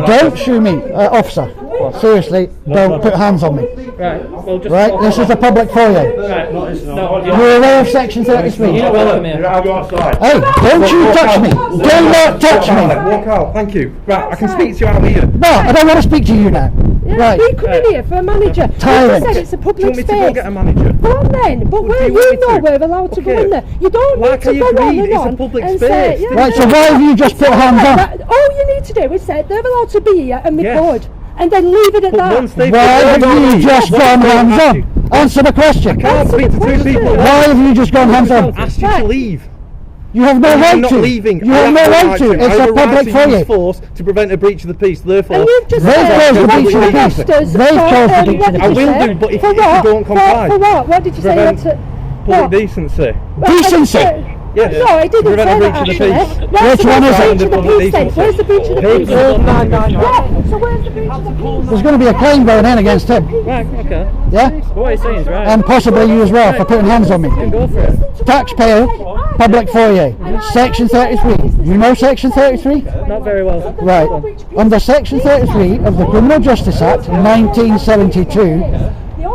[SPEAKER 1] don't shoot me, officer. Seriously, don't put hands on me.
[SPEAKER 7] Right, well just...
[SPEAKER 1] Right, this is a public foyer.
[SPEAKER 7] Right, no,
[SPEAKER 1] You're aware of Section 33.
[SPEAKER 7] you're not welcome here.
[SPEAKER 6] I'll go outside.
[SPEAKER 1] Hey, don't you touch me. Do not touch me.
[SPEAKER 8] Walk out, thank you. Right, I can speak to you out here.
[SPEAKER 1] No, I don't want to speak to you now. Right.
[SPEAKER 5] We come in here for a manager.
[SPEAKER 1] Tyrant.
[SPEAKER 5] Like I said, it's a
[SPEAKER 8] Do you
[SPEAKER 5] public
[SPEAKER 8] want me to go
[SPEAKER 5] space.
[SPEAKER 8] get a manager?
[SPEAKER 5] Go on then, but where
[SPEAKER 8] you want
[SPEAKER 5] you
[SPEAKER 8] me
[SPEAKER 5] know
[SPEAKER 8] to?
[SPEAKER 5] we're allowed to go
[SPEAKER 8] Okay.
[SPEAKER 5] in there. You don't
[SPEAKER 8] Like
[SPEAKER 5] need to
[SPEAKER 8] I
[SPEAKER 5] go on
[SPEAKER 8] agreed,
[SPEAKER 5] and
[SPEAKER 8] it's a
[SPEAKER 5] on
[SPEAKER 8] public
[SPEAKER 5] and
[SPEAKER 8] space.
[SPEAKER 5] say, yeah,
[SPEAKER 1] Right, so why have you just put hands on?
[SPEAKER 5] all you need to do is say they're allowed to be here and
[SPEAKER 8] Yes.
[SPEAKER 5] record, and then leave it at
[SPEAKER 8] But
[SPEAKER 5] that.
[SPEAKER 8] once they've
[SPEAKER 1] Why have you just gone hands on? Answer the question.
[SPEAKER 8] Can't speak to two people.
[SPEAKER 1] Why have you just gone hands on?
[SPEAKER 8] Asked you to leave.
[SPEAKER 1] You have no
[SPEAKER 8] I'm
[SPEAKER 1] right
[SPEAKER 8] not
[SPEAKER 1] to.
[SPEAKER 8] leaving.
[SPEAKER 1] You have no right to. It's
[SPEAKER 8] I have
[SPEAKER 1] a public
[SPEAKER 8] right to
[SPEAKER 1] foyer.
[SPEAKER 8] use force to prevent a breach of the peace. Therefore,
[SPEAKER 5] And you've just
[SPEAKER 1] They've
[SPEAKER 5] said
[SPEAKER 1] caused a breach of the
[SPEAKER 5] you
[SPEAKER 1] peace.
[SPEAKER 5] asked us
[SPEAKER 1] They've
[SPEAKER 5] for,
[SPEAKER 1] caused a breach of
[SPEAKER 5] what
[SPEAKER 1] the
[SPEAKER 5] did
[SPEAKER 1] peace.
[SPEAKER 8] I
[SPEAKER 5] you
[SPEAKER 8] will
[SPEAKER 5] say?
[SPEAKER 8] do, but if
[SPEAKER 5] For
[SPEAKER 8] you
[SPEAKER 5] what?
[SPEAKER 8] don't comply.
[SPEAKER 5] For what? What did you say you had
[SPEAKER 8] Prevent
[SPEAKER 5] to...
[SPEAKER 8] public
[SPEAKER 5] what?
[SPEAKER 8] decency.
[SPEAKER 1] Decency.
[SPEAKER 8] Yes.
[SPEAKER 5] No, I didn't
[SPEAKER 8] Prevent
[SPEAKER 5] say
[SPEAKER 8] a
[SPEAKER 5] that
[SPEAKER 8] breach of the
[SPEAKER 5] actually.
[SPEAKER 8] peace.
[SPEAKER 5] Right,
[SPEAKER 1] Which
[SPEAKER 5] so
[SPEAKER 1] one
[SPEAKER 5] where's
[SPEAKER 1] is
[SPEAKER 5] the
[SPEAKER 1] it?
[SPEAKER 5] breach of the peace then? Where's the breach of the peace? Yeah, so where's the breach of the peace?
[SPEAKER 1] There's going to be a claim going in against him.
[SPEAKER 7] Right, okay.
[SPEAKER 1] Yeah?
[SPEAKER 7] But what he's saying is right.
[SPEAKER 1] And possibly you as well for putting hands on me.
[SPEAKER 7] Go for it.
[SPEAKER 1] Taxpayer, public foyer, section 33. You know section 33?
[SPEAKER 7] Not very well.
[SPEAKER 1] Right. Under section 33 of the Criminal Justice Act 1972,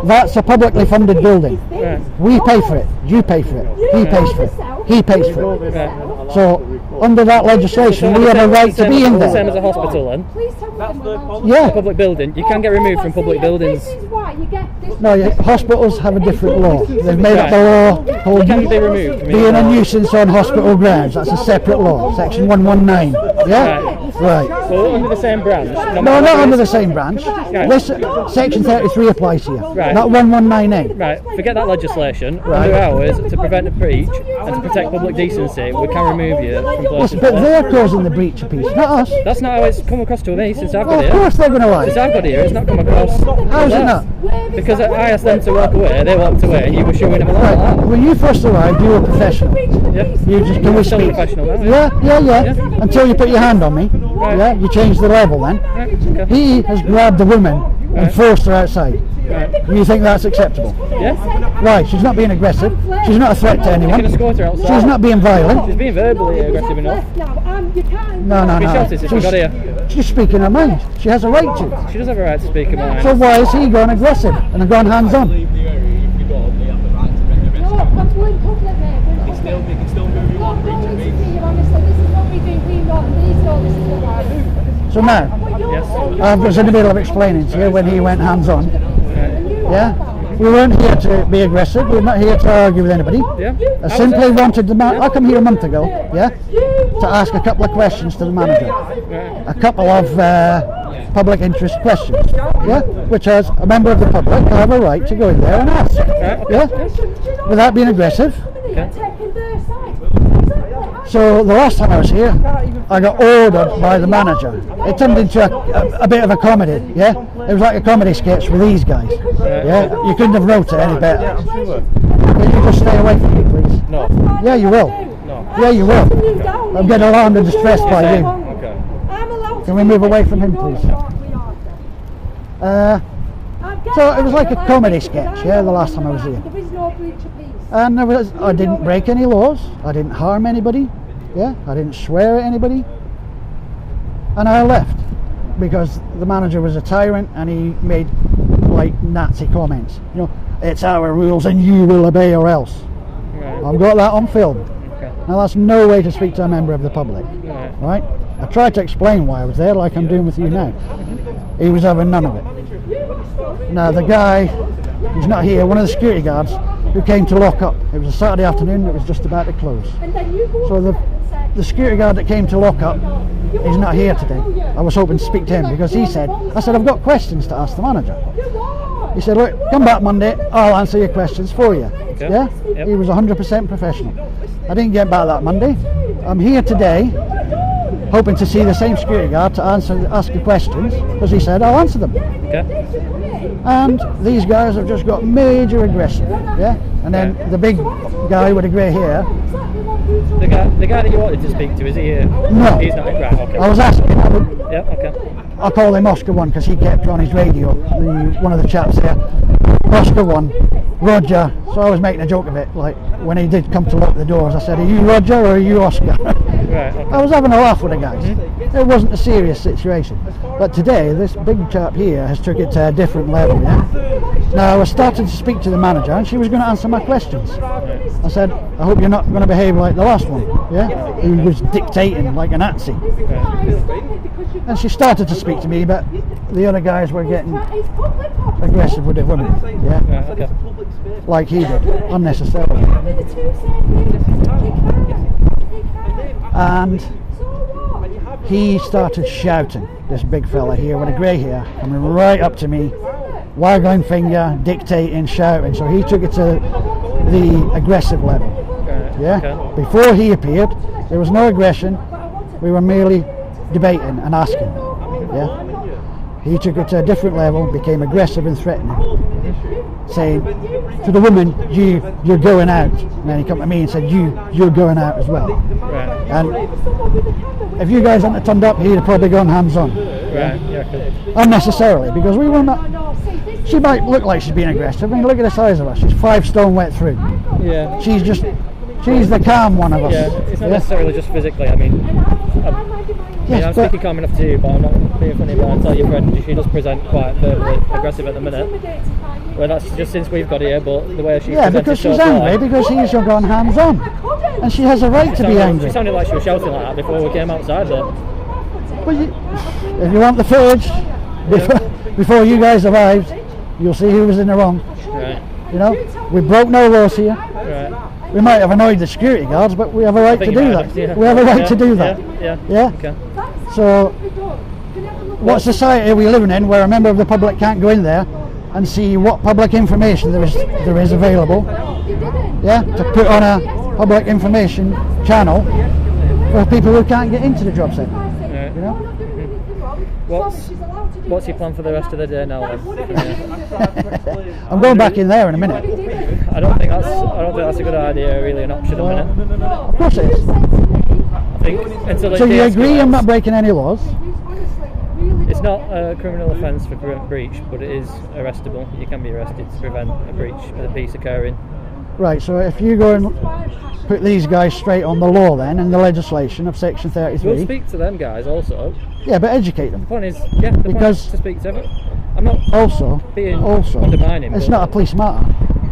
[SPEAKER 1] that's a publicly funded building.
[SPEAKER 7] Right.
[SPEAKER 1] We pay for it. You pay for it. He pays for it. He pays for it.
[SPEAKER 7] Right.
[SPEAKER 1] So under that legislation, we have a right to be in
[SPEAKER 7] The same as
[SPEAKER 1] there.
[SPEAKER 7] a hospital then.
[SPEAKER 5] Please tell me I'm
[SPEAKER 1] Yeah.
[SPEAKER 7] Public building. You can get removed from public buildings.
[SPEAKER 5] This is why you get this.
[SPEAKER 1] No, hospitals have a different law. They've made up a law called
[SPEAKER 7] Can be removed from
[SPEAKER 1] being
[SPEAKER 7] it.
[SPEAKER 1] a nuisance on hospital grounds. That's a separate law. Section 119. Yeah? Right.
[SPEAKER 7] So under the same branch.
[SPEAKER 1] No, not under the same branch. This section 33 applies here.
[SPEAKER 7] Right.
[SPEAKER 1] Not 119A.
[SPEAKER 7] Right, forget that legislation.
[SPEAKER 1] Right.
[SPEAKER 7] Under ours, to prevent a breach and to protect public decency, we can remove you from
[SPEAKER 1] Yes,
[SPEAKER 7] places.
[SPEAKER 1] but they're causing the breach of peace, not us.
[SPEAKER 7] That's not how it's come across to me since I've
[SPEAKER 1] Well,
[SPEAKER 7] got
[SPEAKER 1] of
[SPEAKER 7] here.
[SPEAKER 1] course they're going to
[SPEAKER 7] Since
[SPEAKER 1] lie.
[SPEAKER 7] I've got here, it's not come across.
[SPEAKER 1] How's it not?
[SPEAKER 7] Because I asked them to walk away, they walked away, and you were showing them a lot
[SPEAKER 1] Right.
[SPEAKER 7] like that.
[SPEAKER 1] When you first arrived, you were a professional.
[SPEAKER 7] Yeah.
[SPEAKER 1] You just can we
[SPEAKER 7] Still
[SPEAKER 1] speak?
[SPEAKER 7] professional now.
[SPEAKER 1] Yeah. Until you put your hand on me. Yeah, you changed the level then.
[SPEAKER 7] Right, okay.
[SPEAKER 1] He has grabbed the woman and forced her outside.
[SPEAKER 7] Right.
[SPEAKER 1] You think that's acceptable?
[SPEAKER 7] Yeah.
[SPEAKER 1] Right, she's not being aggressive. She's not a threat to
[SPEAKER 7] You can
[SPEAKER 1] anyone.
[SPEAKER 7] escort her outside.
[SPEAKER 1] She's not being violent.
[SPEAKER 7] She's being verbally aggressive enough.
[SPEAKER 1] No.
[SPEAKER 7] Be shouted since we got here.
[SPEAKER 1] She's speaking her mind. She has a right to.
[SPEAKER 7] She does have a right to speak her mind.
[SPEAKER 1] So why is he gone aggressive and gone hands on? So now, I was in the middle of explaining to you when he went hands on. Yeah? We weren't here to be aggressive. We're not here to argue with anybody.
[SPEAKER 7] Yeah.
[SPEAKER 1] I simply wanted the man. I come here a month ago, yeah, to ask a couple of questions to the manager. A couple of public interest questions, yeah, which as a member of the public, I have a right to go in there and ask, yeah, without being aggressive. So the last time I was here, I got ordered by the manager. It turned into a bit of a comedy, yeah? It was like a comedy sketch with these guys, yeah? You couldn't have wrote it any better. Can you just stay away from me, please?
[SPEAKER 7] No.
[SPEAKER 1] Yeah, you will.
[SPEAKER 7] No.
[SPEAKER 1] Yeah, you will. I'm getting alarmed and distressed by you.
[SPEAKER 7] Okay.
[SPEAKER 1] Can we move away from him, please? So it was like a comedy sketch, yeah, the last time I was here.
[SPEAKER 5] There is no breach of peace.
[SPEAKER 1] And I didn't break any laws, I didn't harm anybody, yeah, I didn't swear at anybody. And I left because the manager was a tyrant and he made like Nazi comments. You know, it's our rules and you will obey or else.
[SPEAKER 7] Right.
[SPEAKER 1] I've got that on film.
[SPEAKER 7] Okay.
[SPEAKER 1] Now that's no way to speak to a member of the public,
[SPEAKER 7] Right.
[SPEAKER 1] right? I tried to explain why I was there like I'm doing with you now. He was having none of it. Now the guy, he's not here, one of the security guards who came to lock up. It was a Saturday afternoon, it was just about to close. So the security guard that came to lock up, he's not here today. I was hoping to speak to him because he said, I said, I've got questions to ask the manager. He said, look, come back Monday, I'll answer your questions for you.
[SPEAKER 7] Okay.
[SPEAKER 1] Yeah?
[SPEAKER 7] Yep.
[SPEAKER 1] He was 100% professional. I didn't get back that Monday. I'm here today, hoping to see the same security guard to ask the questions, because he said, I'll answer them.
[SPEAKER 7] Okay.
[SPEAKER 1] And these guys have just got major aggression, yeah? And then the big guy with the grey hair,
[SPEAKER 7] The guy that you wanted to speak to, is he here?
[SPEAKER 1] No.
[SPEAKER 7] He's not. Right, okay.
[SPEAKER 1] I was asking,
[SPEAKER 7] Yeah, okay.
[SPEAKER 1] I call him Oscar 1 because he kept on his radio, one of the chaps there, Oscar 1, Roger. So I was making a joke of it, like when he did come to lock the doors, I said, are you Roger or are you Oscar?
[SPEAKER 7] Right, okay.
[SPEAKER 1] I was having a laugh with the guys. It wasn't a serious situation. But today, this big chap here has took it to a different level, yeah? Now, I started to speak to the manager and she was going to answer my questions. I said, I hope you're not going to behave like the last one, yeah? Who was dictating like a Nazi. And she started to speak to me, but the other guys were getting aggressive with the women, yeah?
[SPEAKER 7] Right, okay.
[SPEAKER 1] Like he did, unnecessarily. And he started shouting, this big fella here with a grey hair, coming right up to me, waggling finger, dictating, shouting. So he took it to the aggressive level.
[SPEAKER 7] Right,
[SPEAKER 1] Yeah.
[SPEAKER 7] okay.
[SPEAKER 1] Before he appeared, there was no aggression. We were merely debating and asking. Yeah. He took it to a different level, became aggressive and threatening. saying to the woman, you're going out. And then he come to me and said, you're going out as well.
[SPEAKER 7] Right.
[SPEAKER 1] And if you guys hadn't turned up, he'd have probably gone hands-on.
[SPEAKER 7] Right. Yeah.
[SPEAKER 1] Unnecessarily, because we were not. She might look like she's being aggressive. I mean, look at the size of her. She's 5 stone wet through.
[SPEAKER 7] Yeah.
[SPEAKER 1] She's the calm one of us.
[SPEAKER 7] Yeah. It's not necessarily just physically. I mean, I'm speaking calm enough to you, but I'm not being funny. But I'll tell your friend she does present quite verbally aggressive at the minute. Well, that's just since we've got here, but the way she
[SPEAKER 1] because she's angry because he's gone hands-on, and she has a right to be angry.
[SPEAKER 7] She sounded like she was shouting like that before we came outside there.
[SPEAKER 1] But if you want the footage before you guys arrived, you'll see who was in the wrong.
[SPEAKER 7] Right.
[SPEAKER 1] You know, we broke no laws here.
[SPEAKER 7] Right.
[SPEAKER 1] We might have annoyed the security guards, but we have a right to do that.
[SPEAKER 7] Yeah.
[SPEAKER 1] We have a right to do that.
[SPEAKER 7] Yeah. Okay.
[SPEAKER 1] So, what society are we living in where a member of the public can't go in there and see what public information there is available? Yeah, to put on a public information channel for people who can't get into the job centre.
[SPEAKER 7] Right.
[SPEAKER 1] You know.
[SPEAKER 7] What's your plan for the rest of the day now then?
[SPEAKER 1] I'm going back in there in a minute.
[SPEAKER 7] I don't think that's a good idea, really, an option at the minute.
[SPEAKER 1] Of course it is.
[SPEAKER 7] I think until
[SPEAKER 1] So you agree I'm not breaking any laws?
[SPEAKER 7] It's not a criminal offence for prevent breach, but it is arrestable. You can be arrested to prevent a breach of the peace occurring.
[SPEAKER 1] Right, so if you go and put these guys straight on the law then, and the legislation of section 33...
[SPEAKER 7] We'll speak to them guys also.
[SPEAKER 1] Yeah, but educate them.
[SPEAKER 7] The point is, the point is to speak to them. I'm not being undermining.
[SPEAKER 1] It's not a police matter,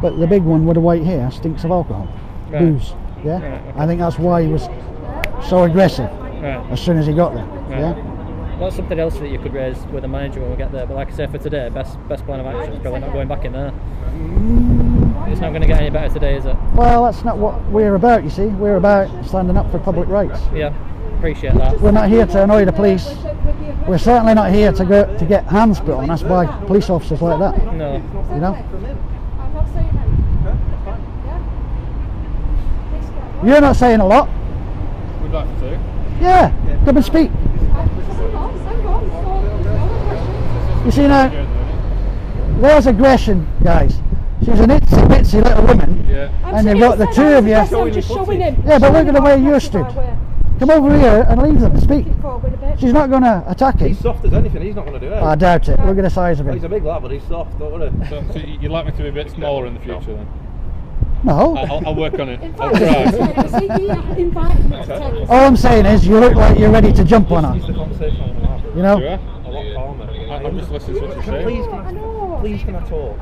[SPEAKER 1] but the big one with the white hair stinks of alcohol.
[SPEAKER 7] Right.
[SPEAKER 1] Booze, yeah?
[SPEAKER 7] Right, okay.
[SPEAKER 1] I think that's why he was so aggressive
[SPEAKER 7] Right.
[SPEAKER 1] as soon as he got there,
[SPEAKER 7] Right.
[SPEAKER 1] yeah?
[SPEAKER 7] That's something else that you could raise with the manager when we get there, but like I say, for today, best plan of action is probably not going back in there. It's not going to get any better today, is it?
[SPEAKER 1] Well, that's not what we're about, you see. We're about standing up for public rights.
[SPEAKER 7] Yeah, appreciate that.
[SPEAKER 1] We're not here to annoy the police. We're certainly not here to get hands put on us by police officers like that.
[SPEAKER 7] No.
[SPEAKER 1] You know? You're not saying a lot.
[SPEAKER 3] We'd like to.
[SPEAKER 1] Yeah, come and speak. You see now, there's aggression, guys. She's an itsy bitsy little woman, and you've got the two of you. Yeah, but look at the way you stood. Come over here and leave them to speak. She's not going to attack him.
[SPEAKER 8] He's soft as anything, he's not going to do it.
[SPEAKER 1] I doubt it. Look at the size of
[SPEAKER 8] He's a
[SPEAKER 1] him.
[SPEAKER 8] big lad, but he's soft, don't worry.
[SPEAKER 3] So you'd like me to be a bit smaller in the future then?
[SPEAKER 1] No.
[SPEAKER 3] I'll work on it. I'll try.
[SPEAKER 1] All I'm saying is you look like you're ready to jump on her.
[SPEAKER 8] It's the conversation I'm going to have.
[SPEAKER 1] You know?
[SPEAKER 3] Do I?
[SPEAKER 8] A lot calmer.
[SPEAKER 3] I'm just listening to what you're saying.
[SPEAKER 8] Please can I talk?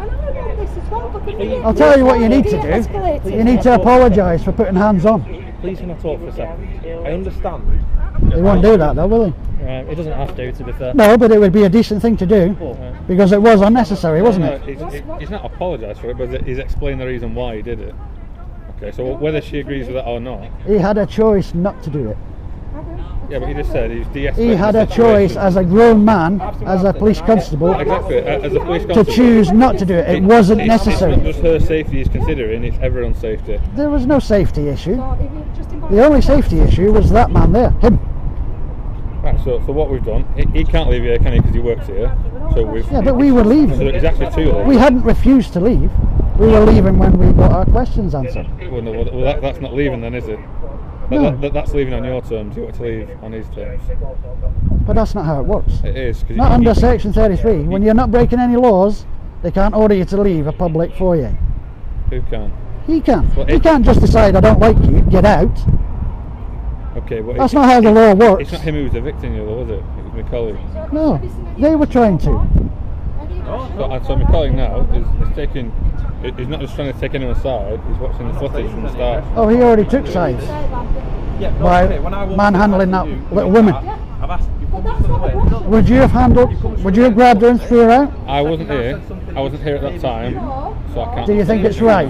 [SPEAKER 1] I'll tell you what you need to do. You need to apologise for putting hands on.
[SPEAKER 8] Please can I talk for a second? I understand.
[SPEAKER 1] He won't do that though, will he?
[SPEAKER 7] Right, it doesn't have to be fair.
[SPEAKER 1] No, but it would be a decent thing to do because it was unnecessary, wasn't
[SPEAKER 3] No,
[SPEAKER 1] it?
[SPEAKER 3] he's not apologised for it, but he's explained the reason why he did it. Okay, so whether she agrees with that or not.
[SPEAKER 1] He had a choice not to do it.
[SPEAKER 3] Yeah, but he just said he's de-escalating.
[SPEAKER 1] He had
[SPEAKER 3] the
[SPEAKER 1] a choice
[SPEAKER 3] situation.
[SPEAKER 1] as a grown man, as a police constable,
[SPEAKER 3] Exactly, as a police
[SPEAKER 1] to
[SPEAKER 3] constable.
[SPEAKER 1] choose not to do it. It wasn't
[SPEAKER 3] It's
[SPEAKER 1] necessary.
[SPEAKER 3] not just her safety he's considering, it's everyone's safety.
[SPEAKER 1] There was no safety issue. The only safety issue was that man there, him.
[SPEAKER 3] Right, so what we've done, he can't leave here, can he, because he works here. So we've.
[SPEAKER 1] Yeah, but we were leaving.
[SPEAKER 3] So it's actually too late.
[SPEAKER 1] We hadn't refused to leave. We were leaving when we got our questions answered.
[SPEAKER 3] Well, no, that's not leaving then, is it?
[SPEAKER 1] No.
[SPEAKER 3] That's leaving on your terms. You want to leave on his terms.
[SPEAKER 1] But that's not how it works.
[SPEAKER 3] It is. Cause
[SPEAKER 1] Not under Section 33. When you're not breaking any laws, they can't order you to leave a public foyer.
[SPEAKER 3] Who can?
[SPEAKER 1] He can.
[SPEAKER 3] Well,
[SPEAKER 1] He can't just decide, I don't like you, get out.
[SPEAKER 3] Okay, but
[SPEAKER 1] That's not how the law works.
[SPEAKER 3] It's not him who was evicting you, though, was it? It was my colleague.
[SPEAKER 1] No, they were trying to.
[SPEAKER 3] So my colleague now is taking. He's not just trying to take anyone's side. He's watching the footage from the start.
[SPEAKER 1] Oh, he already took sides by manhandling that little woman.
[SPEAKER 8] I've asked you come to the way.
[SPEAKER 1] Would you have grabbed her and threw her out?
[SPEAKER 3] I wasn't here. I wasn't here at that time, so I can't.
[SPEAKER 1] Do you think it's right?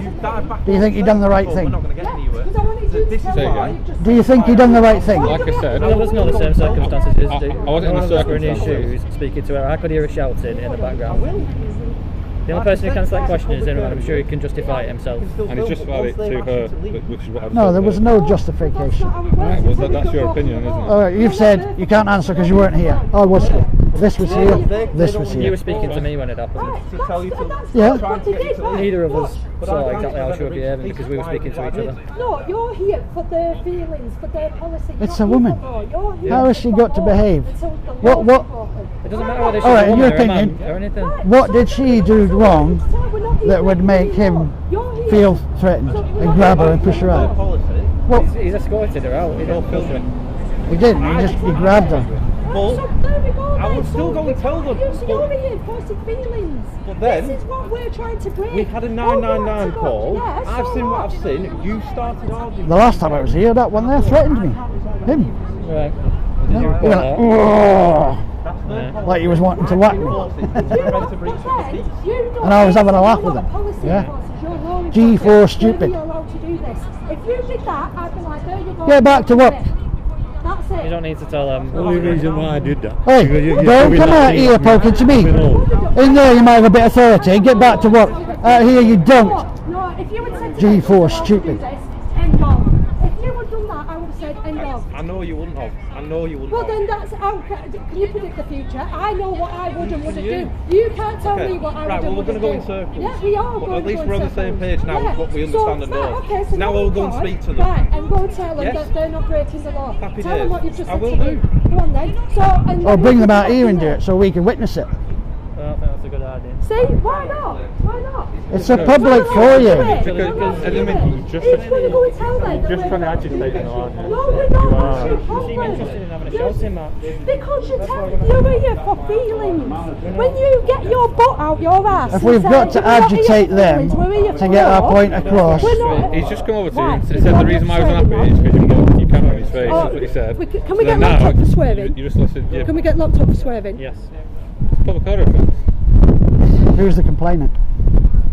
[SPEAKER 1] Do you think he done the right
[SPEAKER 8] We're
[SPEAKER 1] thing?
[SPEAKER 8] not going to get anywhere. This is
[SPEAKER 3] Say
[SPEAKER 8] why.
[SPEAKER 3] again.
[SPEAKER 1] Do you think he done the right thing?
[SPEAKER 3] Like I said,
[SPEAKER 7] No, there's not the same circumstances.
[SPEAKER 3] I wasn't in the
[SPEAKER 7] We're in his
[SPEAKER 3] circumstances.
[SPEAKER 7] shoes speaking to her. I could hear her shouting in the background. The only person who can answer that question is him, and I'm sure he can justify it himself.
[SPEAKER 3] and he's justified it to her, which is what I've
[SPEAKER 1] No,
[SPEAKER 3] said
[SPEAKER 1] there was
[SPEAKER 3] there.
[SPEAKER 1] no justification.
[SPEAKER 3] Right, well, that's your opinion, isn't it?
[SPEAKER 1] All right, you've said you can't answer because you weren't here. I was here. This was here. This was
[SPEAKER 7] You
[SPEAKER 1] here.
[SPEAKER 7] were speaking to me when it happened.
[SPEAKER 5] Right,
[SPEAKER 8] To tell you to-
[SPEAKER 5] that's
[SPEAKER 1] Yeah.
[SPEAKER 5] what they did, right?
[SPEAKER 7] Neither of us
[SPEAKER 5] But
[SPEAKER 7] saw exactly how she was behaving because we were speaking to each other.
[SPEAKER 5] no, you're here for their feelings, for their policy.
[SPEAKER 1] It's
[SPEAKER 5] You're
[SPEAKER 1] a woman.
[SPEAKER 5] here for- you're here
[SPEAKER 1] How has she
[SPEAKER 5] for
[SPEAKER 1] got to
[SPEAKER 5] all.
[SPEAKER 1] behave?
[SPEAKER 5] And so the
[SPEAKER 1] What-
[SPEAKER 5] law's
[SPEAKER 1] what-
[SPEAKER 5] important.
[SPEAKER 7] It doesn't matter whether she's
[SPEAKER 1] All right,
[SPEAKER 7] a
[SPEAKER 1] in
[SPEAKER 7] woman
[SPEAKER 1] your
[SPEAKER 7] or a man
[SPEAKER 1] opinion,
[SPEAKER 7] or anything.
[SPEAKER 1] What did she do wrong that would make him feel threatened and grab her and push her out? Well,
[SPEAKER 7] He's escorted her out. He didn't push her.
[SPEAKER 1] he didn't. He grabbed her.
[SPEAKER 8] But
[SPEAKER 5] So there we go,
[SPEAKER 8] I
[SPEAKER 5] then.
[SPEAKER 8] will still go and tell them.
[SPEAKER 5] You're reinforcing feelings.
[SPEAKER 8] But then,
[SPEAKER 5] this is what we're trying to bring.
[SPEAKER 8] we had a
[SPEAKER 5] Oh,
[SPEAKER 8] 999
[SPEAKER 5] right, so
[SPEAKER 8] call.
[SPEAKER 5] yes,
[SPEAKER 8] I've
[SPEAKER 5] so
[SPEAKER 8] seen what
[SPEAKER 5] what?
[SPEAKER 8] I've seen. You started arguing.
[SPEAKER 1] The last time I was here, that one there threatened me. Him.
[SPEAKER 7] Right.
[SPEAKER 1] He
[SPEAKER 7] Did you
[SPEAKER 1] went
[SPEAKER 7] report
[SPEAKER 1] like,
[SPEAKER 7] that?
[SPEAKER 1] "Whoa,"
[SPEAKER 7] Yeah.
[SPEAKER 1] like he was wanting to whack me.
[SPEAKER 5] And
[SPEAKER 1] And I was having a laugh with him. Yeah. G4 stupid.
[SPEAKER 5] You're allowed to do this. If you did that, I'd be like, there you go.
[SPEAKER 1] Get back to work.
[SPEAKER 5] That's it.
[SPEAKER 7] You don't need to tell them.
[SPEAKER 3] The only reason why I did that.
[SPEAKER 1] Hey,
[SPEAKER 3] because you're
[SPEAKER 1] don't
[SPEAKER 3] doing
[SPEAKER 1] come
[SPEAKER 3] that
[SPEAKER 1] out
[SPEAKER 3] thing
[SPEAKER 1] here
[SPEAKER 3] with
[SPEAKER 1] poking to me.
[SPEAKER 3] with all.
[SPEAKER 1] In there you might have a bit of authority. Get back to work. Out here you don't.
[SPEAKER 5] No, if you had said to
[SPEAKER 1] G4
[SPEAKER 5] me, "You're allowed to do
[SPEAKER 1] stupid."
[SPEAKER 5] this," end of. If you had done that, I would have said end of.
[SPEAKER 8] I know you wouldn't have. I know you wouldn't
[SPEAKER 5] Well,
[SPEAKER 8] have.
[SPEAKER 5] then that's how. Can you predict the future? I know what I would and wouldn't do. You can't tell
[SPEAKER 8] Okay.
[SPEAKER 5] me what I
[SPEAKER 8] Right,
[SPEAKER 5] would
[SPEAKER 8] well,
[SPEAKER 5] and
[SPEAKER 8] we're
[SPEAKER 5] wouldn't
[SPEAKER 8] going to
[SPEAKER 5] do.
[SPEAKER 8] go in circles.
[SPEAKER 5] Yeah, we are
[SPEAKER 8] But
[SPEAKER 5] going
[SPEAKER 8] at least
[SPEAKER 5] to go
[SPEAKER 8] we're
[SPEAKER 5] in
[SPEAKER 8] on the same
[SPEAKER 5] circles.
[SPEAKER 8] page now with what we understand and know.
[SPEAKER 5] Right, okay, so
[SPEAKER 8] Now we'll go and speak to them.
[SPEAKER 5] Right, and go and tell them
[SPEAKER 8] Yes.
[SPEAKER 5] that they're not breaking the law.
[SPEAKER 8] Happy
[SPEAKER 5] tell them
[SPEAKER 8] days.
[SPEAKER 5] what you've just
[SPEAKER 8] I
[SPEAKER 5] said
[SPEAKER 8] will
[SPEAKER 5] to me.
[SPEAKER 8] do.
[SPEAKER 5] Go on then. So, and
[SPEAKER 1] Or
[SPEAKER 5] then
[SPEAKER 1] bring
[SPEAKER 5] we
[SPEAKER 1] them
[SPEAKER 5] can
[SPEAKER 1] out
[SPEAKER 5] go
[SPEAKER 1] here
[SPEAKER 5] from
[SPEAKER 1] and do
[SPEAKER 5] there.
[SPEAKER 1] it so we can witness it.
[SPEAKER 7] I don't think that's a good idea.
[SPEAKER 5] See, why not? Why not?
[SPEAKER 1] It's a public for you.
[SPEAKER 8] Just
[SPEAKER 5] He's going to go and tell them.
[SPEAKER 8] just
[SPEAKER 5] trying to
[SPEAKER 8] agitate them, aren't you?
[SPEAKER 5] No, we're not. That's your
[SPEAKER 7] You seem
[SPEAKER 5] problem.
[SPEAKER 7] interested in having a shouting match.
[SPEAKER 5] Because you're here for feelings. When you get your butt out your ass.
[SPEAKER 1] If we've
[SPEAKER 5] and
[SPEAKER 1] got
[SPEAKER 5] say,
[SPEAKER 1] to
[SPEAKER 5] "We're not here
[SPEAKER 1] agitate
[SPEAKER 5] for
[SPEAKER 1] them
[SPEAKER 5] feelings, we're here
[SPEAKER 1] to
[SPEAKER 5] for
[SPEAKER 1] get our
[SPEAKER 5] law,"
[SPEAKER 1] point across,
[SPEAKER 5] we're not.
[SPEAKER 6] He's just come over to you
[SPEAKER 5] Why?
[SPEAKER 6] and said
[SPEAKER 5] Because
[SPEAKER 6] the
[SPEAKER 5] I'm
[SPEAKER 6] reason
[SPEAKER 5] not
[SPEAKER 6] why I was
[SPEAKER 5] swearing
[SPEAKER 6] unhappy is because you can't on his face.
[SPEAKER 5] Oh,
[SPEAKER 6] That's what he said.
[SPEAKER 5] can we
[SPEAKER 6] So
[SPEAKER 5] get
[SPEAKER 6] then
[SPEAKER 5] locked
[SPEAKER 6] now,
[SPEAKER 5] up for swearing?
[SPEAKER 6] You just listed. Yeah,
[SPEAKER 5] Can we get locked up for swearing?
[SPEAKER 7] Yes.
[SPEAKER 6] it's public order offence.
[SPEAKER 1] who's the complainant?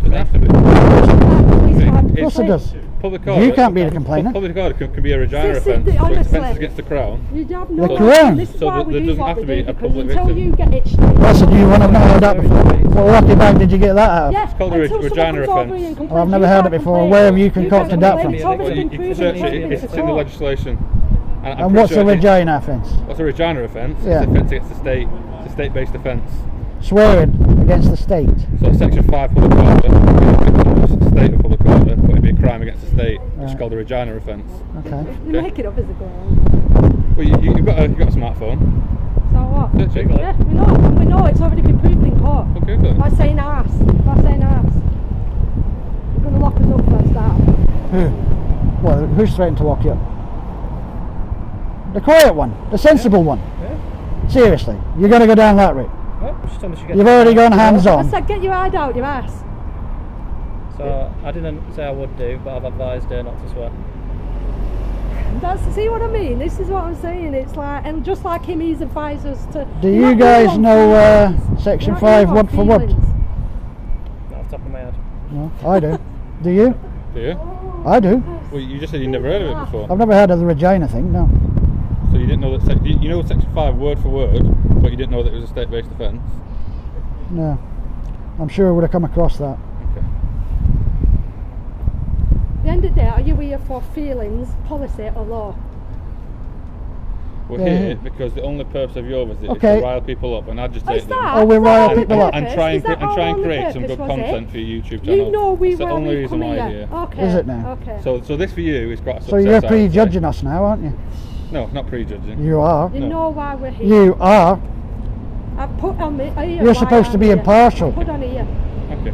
[SPEAKER 6] Doesn't have to be.
[SPEAKER 1] Of course it does.
[SPEAKER 6] Public order.
[SPEAKER 1] You can't be the complainant.
[SPEAKER 6] Public order can be a Regina
[SPEAKER 5] See,
[SPEAKER 6] offence. So it's
[SPEAKER 5] honestly.
[SPEAKER 6] offences against the Crown.
[SPEAKER 5] You have
[SPEAKER 1] The
[SPEAKER 5] no
[SPEAKER 1] Crown.
[SPEAKER 5] This is
[SPEAKER 6] So
[SPEAKER 5] why
[SPEAKER 6] there
[SPEAKER 5] we do
[SPEAKER 6] doesn't
[SPEAKER 5] what
[SPEAKER 6] have
[SPEAKER 5] we
[SPEAKER 6] to be
[SPEAKER 5] do,
[SPEAKER 6] a
[SPEAKER 5] because
[SPEAKER 6] public
[SPEAKER 5] until
[SPEAKER 6] victim.
[SPEAKER 5] you get it
[SPEAKER 1] Listen, you want to know heard that before? What lucky bag did you get that out of?
[SPEAKER 5] Yeah,
[SPEAKER 6] It's called a
[SPEAKER 5] until someone
[SPEAKER 6] Regina
[SPEAKER 5] comes over
[SPEAKER 6] offence.
[SPEAKER 5] and complains,
[SPEAKER 1] Well, I've never
[SPEAKER 5] you
[SPEAKER 1] heard
[SPEAKER 5] can't
[SPEAKER 1] it before.
[SPEAKER 5] complain.
[SPEAKER 1] Where have you
[SPEAKER 5] You can't
[SPEAKER 1] concocted that
[SPEAKER 5] complain.
[SPEAKER 1] from?
[SPEAKER 5] It's already
[SPEAKER 6] Well,
[SPEAKER 5] been
[SPEAKER 6] you can
[SPEAKER 5] proven
[SPEAKER 6] search
[SPEAKER 5] it's
[SPEAKER 6] it.
[SPEAKER 5] been
[SPEAKER 6] It's in the
[SPEAKER 5] before.
[SPEAKER 6] legislation. And I'm
[SPEAKER 1] And
[SPEAKER 6] pretty
[SPEAKER 1] what's
[SPEAKER 6] sure
[SPEAKER 1] a Regina offence?
[SPEAKER 6] What's a Regina offence?
[SPEAKER 1] Yeah.
[SPEAKER 6] It's an offence against the state. It's a state-based offence.
[SPEAKER 1] Swearing against the state.
[SPEAKER 6] So Section 5 public order, state of public order, but it'd be a crime against the state, which is
[SPEAKER 1] Right.
[SPEAKER 6] called a Regina offence.
[SPEAKER 1] Okay.
[SPEAKER 5] You make it up as a go along.
[SPEAKER 6] Well, you've got a smartphone.
[SPEAKER 5] So what?
[SPEAKER 6] Search it.
[SPEAKER 5] Yeah, we know. It's already been proven in court.
[SPEAKER 6] Well, Google it.
[SPEAKER 5] By saying arse. By saying arse. You're going to lock us up first out.
[SPEAKER 1] Who? Well, who's threatened to lock you up? The quiet one. The sensible one. Seriously. You're going to go down that route.
[SPEAKER 7] Well, she told me she gets
[SPEAKER 1] You've already gone hands
[SPEAKER 5] I
[SPEAKER 1] on.
[SPEAKER 5] said, get your hide out your ass.
[SPEAKER 7] So I didn't say I would do, but I've advised her not to swear.
[SPEAKER 5] See what I mean? This is what I'm saying. It's like, and just like him, he's advised us to.
[SPEAKER 1] Do
[SPEAKER 5] you're
[SPEAKER 1] you
[SPEAKER 5] not
[SPEAKER 1] guys
[SPEAKER 5] here on
[SPEAKER 1] know
[SPEAKER 5] feelings.
[SPEAKER 1] Section
[SPEAKER 5] You're not
[SPEAKER 1] 5
[SPEAKER 5] here
[SPEAKER 1] word
[SPEAKER 5] on
[SPEAKER 1] for word?
[SPEAKER 5] feelings.
[SPEAKER 7] Not off the top of my head.
[SPEAKER 1] No, I do. Do you?
[SPEAKER 6] Do you?
[SPEAKER 1] I do.
[SPEAKER 6] Well, you just said you never heard of it before.
[SPEAKER 1] I've never heard of the Regina thing, no.
[SPEAKER 6] So you didn't know that, you know Section 5 word for word, but you didn't know that it was a state-based offence?
[SPEAKER 1] No. I'm sure I would have come across that.
[SPEAKER 6] Okay.
[SPEAKER 5] At the end of the day, are you here for feelings, policy, or law?
[SPEAKER 6] We're
[SPEAKER 1] Yeah.
[SPEAKER 6] here because the only purpose of your visit
[SPEAKER 1] Okay.
[SPEAKER 6] is to rile people up and agitate
[SPEAKER 5] Is
[SPEAKER 6] them.
[SPEAKER 5] that?
[SPEAKER 1] Oh, we
[SPEAKER 5] Is that
[SPEAKER 1] rile
[SPEAKER 5] our
[SPEAKER 1] people up.
[SPEAKER 5] purpose?
[SPEAKER 6] And try
[SPEAKER 5] Is that
[SPEAKER 6] and
[SPEAKER 5] our only
[SPEAKER 6] create some
[SPEAKER 5] purpose,
[SPEAKER 6] good
[SPEAKER 5] was it?
[SPEAKER 6] content for your YouTube channel.
[SPEAKER 5] You know we
[SPEAKER 6] That's the
[SPEAKER 5] were
[SPEAKER 6] only
[SPEAKER 5] we
[SPEAKER 6] reason
[SPEAKER 5] come
[SPEAKER 6] why
[SPEAKER 5] here.
[SPEAKER 6] you're here.
[SPEAKER 5] Okay.
[SPEAKER 1] Is it now?
[SPEAKER 5] Okay.
[SPEAKER 6] So this for you is quite a success.
[SPEAKER 1] So you're
[SPEAKER 6] I would say.
[SPEAKER 1] prejudging us now, aren't you?
[SPEAKER 6] No, not prejudging.
[SPEAKER 1] You are.
[SPEAKER 5] you
[SPEAKER 6] no.
[SPEAKER 5] know why we're here.
[SPEAKER 1] You are.
[SPEAKER 5] I've put on me.
[SPEAKER 1] You're supposed to be impartial.
[SPEAKER 5] Put on here.
[SPEAKER 6] Okay.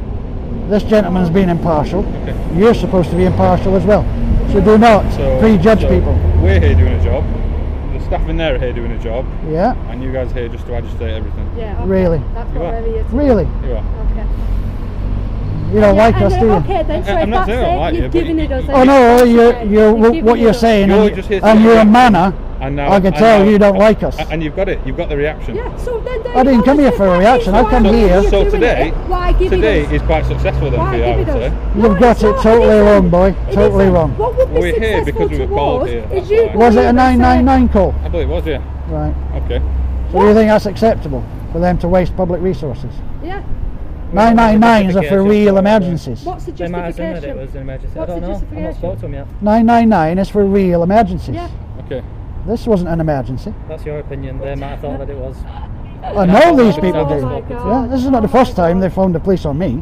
[SPEAKER 1] This gentleman's been impartial.
[SPEAKER 6] Okay.
[SPEAKER 1] You're supposed to be impartial as well. So do not prejudge people.
[SPEAKER 6] We're here doing a job. The staff in there are here doing a job,
[SPEAKER 1] Yeah?
[SPEAKER 6] and you guys are here just to agitate everything.
[SPEAKER 5] Yeah. Okay.
[SPEAKER 1] Really?
[SPEAKER 5] That's
[SPEAKER 6] You
[SPEAKER 5] what
[SPEAKER 6] are.
[SPEAKER 5] we're here to do.
[SPEAKER 1] Really?
[SPEAKER 6] You are.
[SPEAKER 5] Okay.
[SPEAKER 1] You don't like us, do you?
[SPEAKER 5] Okay, then, so
[SPEAKER 6] I'm
[SPEAKER 5] if
[SPEAKER 6] not
[SPEAKER 5] that's
[SPEAKER 6] saying I don't
[SPEAKER 5] it,
[SPEAKER 6] like
[SPEAKER 5] you've
[SPEAKER 6] you, but
[SPEAKER 5] given it us.
[SPEAKER 1] Oh no, what you're saying
[SPEAKER 6] You're
[SPEAKER 1] and,
[SPEAKER 6] just here to
[SPEAKER 1] and your
[SPEAKER 6] react.
[SPEAKER 1] manner,
[SPEAKER 6] And now,
[SPEAKER 1] I can tell you don't like us.
[SPEAKER 6] And you've got it. You've got the reaction.
[SPEAKER 5] Yeah, so then
[SPEAKER 1] I didn't come here for a reaction, I come here-
[SPEAKER 6] So today
[SPEAKER 5] today
[SPEAKER 6] is quite successful then for you, I would say.
[SPEAKER 1] You've got it totally wrong, boy. Totally wrong.
[SPEAKER 5] What would be
[SPEAKER 6] We're here
[SPEAKER 5] successful
[SPEAKER 6] because we were
[SPEAKER 5] to
[SPEAKER 6] called
[SPEAKER 5] us
[SPEAKER 6] here,
[SPEAKER 5] is
[SPEAKER 6] that's
[SPEAKER 5] you
[SPEAKER 6] why.
[SPEAKER 1] Was it a
[SPEAKER 5] come in and say,
[SPEAKER 1] 999 call?
[SPEAKER 6] I believe it was, yeah.
[SPEAKER 1] Right.
[SPEAKER 6] Okay.
[SPEAKER 1] So do you think that's acceptable for them to waste public resources?
[SPEAKER 5] Yeah.
[SPEAKER 1] 999s are for real emergencies.
[SPEAKER 5] What's the
[SPEAKER 7] They might have said that it
[SPEAKER 5] justification?
[SPEAKER 7] was an emergency.
[SPEAKER 5] What's
[SPEAKER 7] I don't
[SPEAKER 5] the
[SPEAKER 7] know. I've not
[SPEAKER 5] justification?
[SPEAKER 7] spoken to him yet.
[SPEAKER 1] 999 is for real emergencies.
[SPEAKER 5] Yeah.
[SPEAKER 6] Okay.
[SPEAKER 1] This wasn't an emergency.
[SPEAKER 7] That's your opinion. They might have thought that it was.
[SPEAKER 1] I know these people
[SPEAKER 5] Oh
[SPEAKER 1] do.
[SPEAKER 5] my
[SPEAKER 1] Yeah,
[SPEAKER 5] God.
[SPEAKER 1] this is not the first time they phoned the police on me.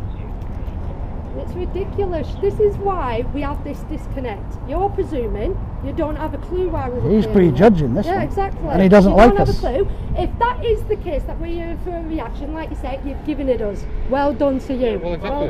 [SPEAKER 5] It's ridiculous. This is why we have this disconnect. You're presuming you don't have a clue why we're
[SPEAKER 1] He's
[SPEAKER 5] here.
[SPEAKER 1] prejudging this
[SPEAKER 5] Yeah,
[SPEAKER 1] one.
[SPEAKER 5] exactly.
[SPEAKER 1] And he doesn't
[SPEAKER 5] you
[SPEAKER 1] like
[SPEAKER 5] don't
[SPEAKER 1] us.
[SPEAKER 5] have a clue. If that is the case, that we're here for a reaction, like you say, you've given it us. Well done to you.
[SPEAKER 9] Well, exactly.